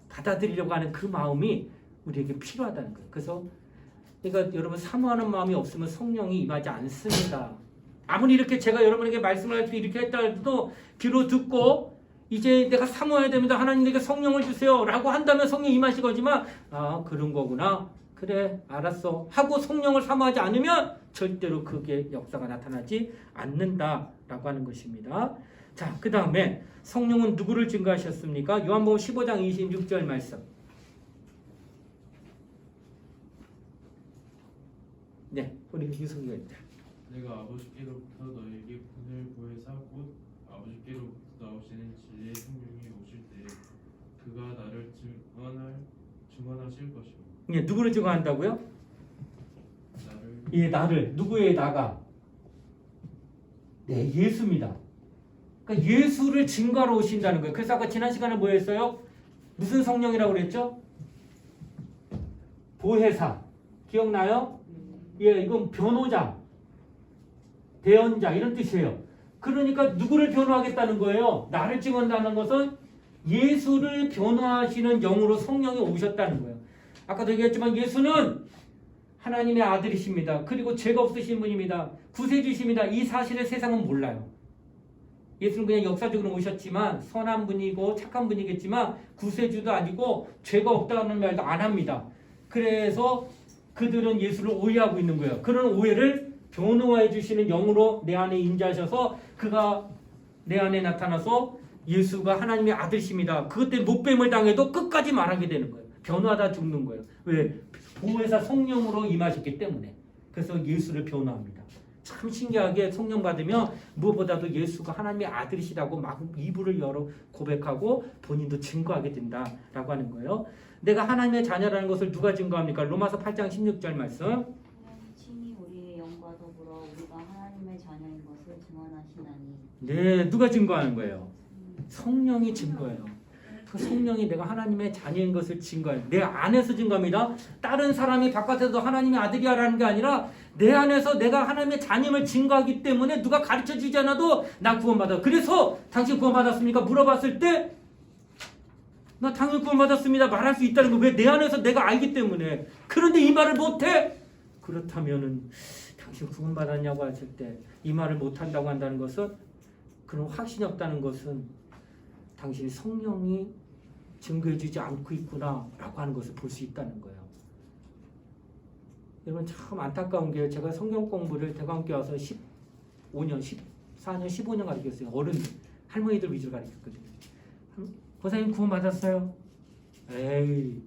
받아들이려고 하는 그 마음이 우리에게 필요하다는 거예요. 그래서 그러니까 여러분 사모하는 마음이 없으면 성령이 임하지 않습니다. 아무리 이렇게 제가 여러분에게 말씀을 할 때 이렇게 했다 해도 귀로 듣고 이제 내가 사모해야 됩니다. 하나님 내게 성령을 주세요 라고 한다면 성령 임하실 거지만 아 그런 거구나. 그래 알았어 하고 성령을 사모하지 않으면 절대로 그게 역사가 나타나지 않는다라고 하는 것입니다. 자, 그 다음에 성령은 누구를 증거하셨습니까? 요한복음 15장 26절 말씀. 네, 우리 유성이가 있다. 내가 아버지께로부터 너에게 분을 보혜사 곧 아버지께로부터 나오시는 진리의 성령이 오실 때 그가 나를 증언하실 것이요. 예, 누구를 증거한다고요? 나를. 예, 나를. 누구의 나가? 네, 예수입니다. 그러니까 예수를 증거하러 오신다는 거예요. 그래서 아까 지난 시간에 뭐 했어요? 무슨 성령이라고 그랬죠? 보혜사. 기억나요? 예, 이건 변호자, 대언자 이런 뜻이에요. 그러니까 누구를 변호하겠다는 거예요? 나를 증언한다는 것은 예수를 변호하시는 영으로 성령이 오셨다는 거예요. 아까도 얘기했지만 예수는 하나님의 아들이십니다. 그리고 죄가 없으신 분입니다. 구세주십니다. 이 사실을 세상은 몰라요. 예수는 그냥 역사적으로 오셨지만 선한 분이고 착한 분이겠지만 구세주도 아니고 죄가 없다는 말도 안 합니다. 그래서 그들은 예수를 오해하고 있는 거예요. 그런 오해를 변호해 주시는 영으로 내 안에 임재하셔서 그가 내 안에 나타나서 예수가 하나님의 아들이십니다. 그것 때문에 목뱀을 당해도 끝까지 말하게 되는 거예요. 변호하다 죽는 거예요. 왜? 보혜사 성령으로 임하셨기 때문에. 그래서 예수를 변호합니다. 참 신기하게 성령 받으면 무엇보다도 예수가 하나님의 아들이시라고 막 이불을 열어 고백하고 본인도 증거하게 된다라고 하는 거예요. 내가 하나님의 자녀라는 것을 누가 증거합니까? 로마서 8장 16절 말씀. 하나님 친히 우리의 영과 더불어 우리가 하나님의 자녀인 것을 증언하시나니. 네, 누가 증거하는 거예요? 성령이 증거해요. 그 성령이 내가 하나님의 자녀인 것을 증거해요. 내 안에서 증거합니다. 다른 사람이 바깥에서 하나님의 아들이야라는 게 아니라 내 안에서 내가 하나님의 자녀임을 증거하기 때문에 누가 가르쳐주지 않아도 나 구원받아. 그래서 당신 구원받았습니까? 물어봤을 때 나 당연히 구원받았습니다. 말할 수 있다는 거. 왜? 내 안에서 내가 알기 때문에. 그런데 이 말을 못해? 그렇다면은 당신 구원받았냐고 했을 때 이 말을 못한다고 한다는 것은 그런 확신이 없다는 것은 당신이 성령이 증거해주지 않고 있구나라고 하는 것을 볼 수 있다는 거예요. 여러분 참 안타까운 게 제가 성경 공부를 대관교회 와서 15년, 14년, 15년 가르쳤어요. 어른들, 할머니들 위주로 가르쳤거든요. 권사님 구원 받았어요? 에이,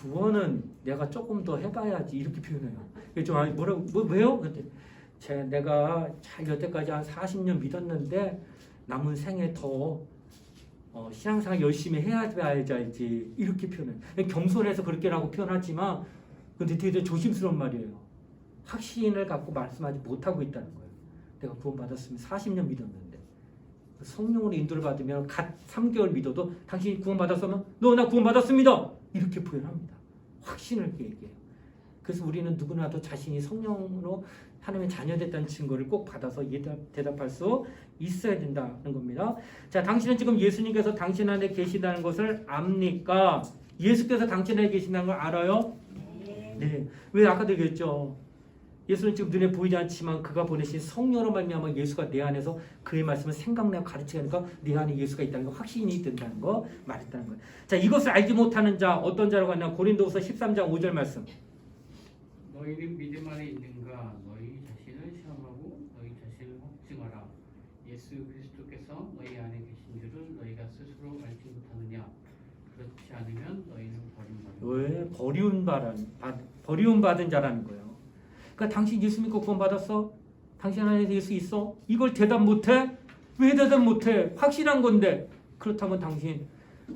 구원은 내가 조금 더 해봐야지 이렇게 표현해요. 좀 아니 뭐라고 왜요? 그때 내가 잘 여태까지 한 40년 믿었는데 남은 생에 더 신앙생활 열심히 해야지 이렇게 표현해요. 겸손해서 그렇게라고 표현하지만 근데 되게 조심스러운 말이에요. 확신을 갖고 말씀하지 못하고 있다는 거예요. 내가 구원받았으면 40년 믿었는데 성령으로 인도를 받으면 갓 3개월 믿어도 당신이 구원받았으면 너 나 구원받았습니다 이렇게 표현합니다. 확신을 얘기해요. 그래서 우리는 누구나도 자신이 성령으로 하나님의 자녀됐다는 증거를 꼭 받아서 대답할 수 있어야 된다는 겁니다. 자, 당신은 지금 예수님께서 당신 안에 계시다는 것을 압니까? 예수께서 당신 안에 계신다는 걸 알아요? 네. 왜 아까도 얘기했죠? 예수는 지금 눈에 보이지 않지만 그가 보내신 성령으로 말미암아 예수가 내 안에서 그의 말씀을 생각내고 가르치니까 내 안에 예수가 있다는 거 확신이 든다는 거 말했다는 거예요. 자, 이것을 알지 못하는 자 어떤 자라고 하냐? 고린도후서 13장 5절 말씀. 너희는 믿음 안에 있는가? 너희 자신을 시험하고 너희 자신을 확증하라. 예수 그리스도께서 너희 안에 계신 줄은 너희가 스스로 알지 못하느냐? 그렇지 않으면 너희는 버리움받은 자라는 거예요. 그러니까 당신 예수 믿고 구원받았어? 당신 안에 예수 있어? 이걸 대답 못해? 왜 대답 못해? 확실한 건데. 그렇다면 당신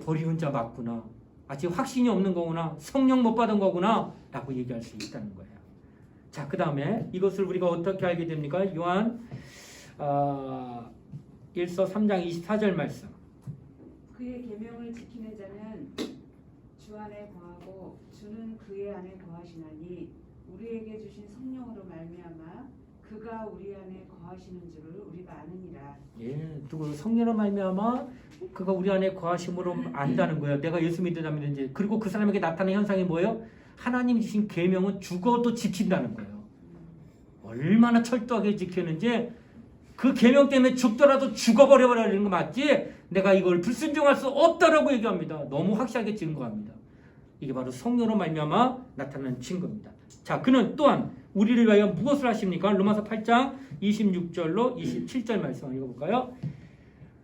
버리운 자 맞구나. 아직 확신이 없는 거구나. 성령 못 받은 거구나 라고 얘기할 수 있다는 거예요. 자, 그 다음에 이것을 우리가 어떻게 알게 됩니까? 요한 1서 3장 24절 말씀. 그의 계명을 지키는 자는 주 안에 거하고 주는 그의 안에 거하시나니 우리에게 주신 성령으로 말미암아 그가 우리 안에 거하시는 줄을 우리가 아느니라. 예, 누구 성령으로 말미암아 그가 우리 안에 거하심으로 안다는 거예요. 내가 예수 믿는다면 이제 그리고 그 사람에게 나타나는 현상이 뭐예요? 하나님이 주신 계명은 죽어도 지킨다는 거예요. 얼마나 철저하게 지켰는지 그 계명 때문에 죽더라도 죽어버려버리는 거 맞지? 내가 이걸 불순종할 수 없다라고 얘기합니다. 너무 확실하게 증거합니다. 이게 바로 성령으로 말미암아 나타나는 증거입니다. 자, 그는 또한 우리를 위하여 무엇을 하십니까? 로마서 8장 26절로 27절 말씀 읽어볼까요?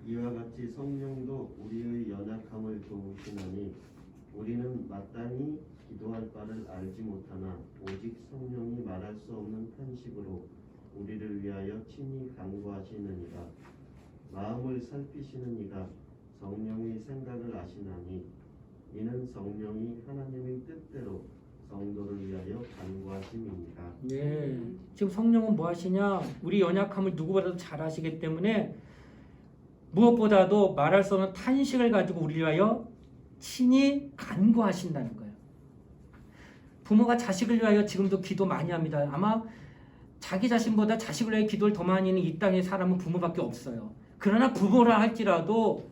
이와 같이 성령도 우리의 연약함을 도우시나니 우리는 마땅히 기도할 바를 알지 못하나 오직 성령이 말할 수 없는 탄식으로 우리를 위하여 친히 간구하시느니라. 마음을 살피시는 이가 성령의 생각을 아시나니 이는 성령이 하나님의 뜻대로 성도를 위하여 간구하심입니다. 네, 지금 성령은 뭐 하시냐? 우리 연약함을 누구보다도 잘 아시기 때문에 무엇보다도 말할 수 없는 탄식을 가지고 우리를 위하여 친히 간구하신다는 거예요. 부모가 자식을 위하여 지금도 기도 많이 합니다. 아마 자기 자신보다 자식을 위해 기도를 더 많이 하는 이 땅의 사람은 부모밖에 없어요. 그러나 부모라 할지라도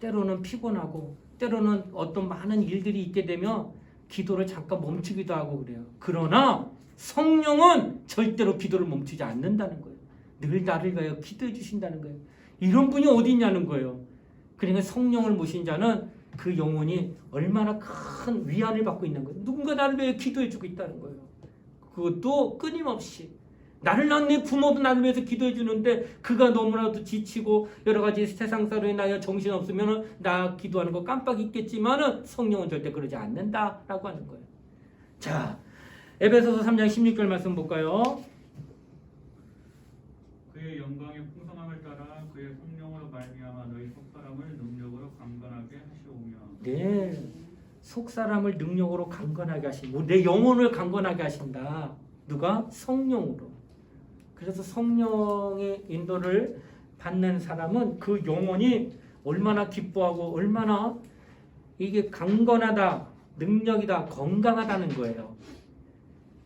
때로는 피곤하고 때로는 어떤 많은 일들이 있게 되면 기도를 잠깐 멈추기도 하고 그래요. 그러나 성령은 절대로 기도를 멈추지 않는다는 거예요. 늘 나를 위하여 기도해 주신다는 거예요. 이런 분이 어디 있냐는 거예요. 그러니까 성령을 모신 자는 그 영혼이 얼마나 큰 위안을 받고 있는 거예요. 누군가 나를 위해 기도해 주고 있다는 거예요. 그것도 끊임없이. 나를 낳은 내 부모도 나를 위해서 기도해 주는데 그가 너무나도 지치고 여러 가지 세상사로 인하여 정신없으면 나 기도하는 거 깜빡 잊겠지만 성령은 절대 그러지 않는다라고 하는 거예요. 자, 에베소서 3장 16절 말씀 볼까요? 그의 영광의 풍성함을 따라 그의 성령으로 말미암아 너희 속사람을 능력으로 강건하게 하시오며. 네, 속사람을 능력으로 강건하게 하시고 내 영혼을 강건하게 하신다. 누가? 성령으로. 그래서 성령의 인도를 받는 사람은 그 영혼이 얼마나 기뻐하고 얼마나 이게 강건하다, 능력이다, 건강하다는 거예요.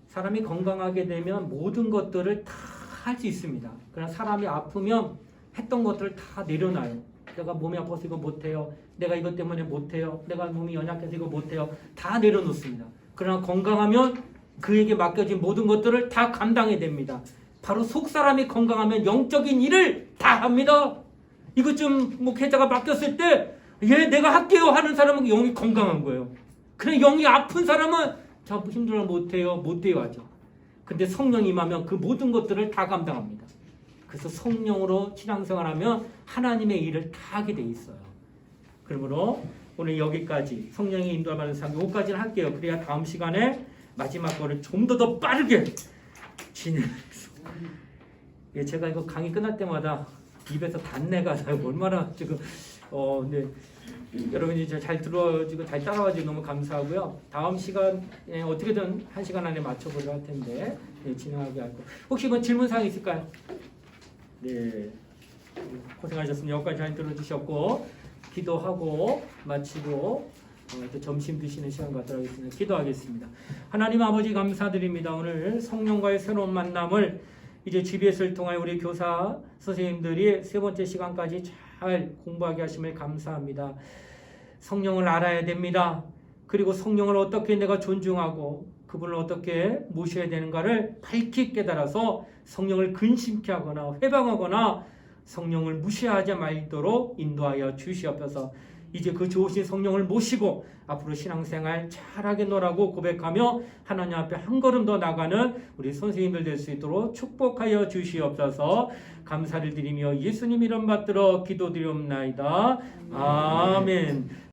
사람이 건강하게 되면 모든 것들을 다 할 수 있습니다. 그러나 사람이 아프면 했던 것들을 다 내려놔요. 내가 몸이 아파서 이거 못해요. 내가 이것 때문에 못해요. 내가 몸이 연약해서 이거 못해요. 다 내려놓습니다. 그러나 건강하면 그에게 맡겨진 모든 것들을 다 감당해야 됩니다. 바로 속사람이 건강하면 영적인 일을 다 합니다. 이것 좀 목회자가 맡겼을 때 예, 내가 할게요 하는 사람은 영이 건강한 거예요. 그냥 영이 아픈 사람은 저 힘들어 못해요 하죠. 근데 성령이 임하면 그 모든 것들을 다 감당합니다. 그래서 성령으로 신앙생활하면 하나님의 일을 다 하게 돼 있어요. 그러므로 오늘 여기까지 성령의 인도받는 삶 요까지는 할게요. 그래야 다음 시간에 마지막 거를 좀 더 빠르게 진행해서 예, 제가 이거 강의 끝날 때마다 입에서 단내가 나요. 얼마나 지금 근데 여러분이 잘 들어주고 잘 따라와주고 너무 감사하고요. 다음 시간에 어떻게든 1시간 안에 맞춰보려 할 텐데 네, 진행하게 할 거. 혹시 뭐 질문사항 있을까요? 네, 고생하셨습니다. 여기까지 잘 들어주셨고 기도하고 마치고 또 점심 드시는 시간 갖도록 하겠습니다. 기도하겠습니다. 하나님 아버지 감사드립니다. 오늘 성령과의 새로운 만남을 이제 GBS를 통하여 우리 교사 선생님들이 세 번째 시간까지 잘 공부하게 하심을 감사합니다. 성령을 알아야 됩니다. 그리고 성령을 어떻게 내가 존중하고 그분을 어떻게 모셔야 되는가를 밝히 깨달아서 성령을 근심케 하거나 회방하거나 성령을 무시하지 말도록 인도하여 주시옵소서. 이제 그 좋으신 성령을 모시고 앞으로 신앙생활 잘하게 노라고 고백하며 하나님 앞에 한 걸음 더 나가는 우리 선생님들 될 수 있도록 축복하여 주시옵소서. 감사를 드리며 예수님 이름 받들어 기도드리옵나이다. 아멘.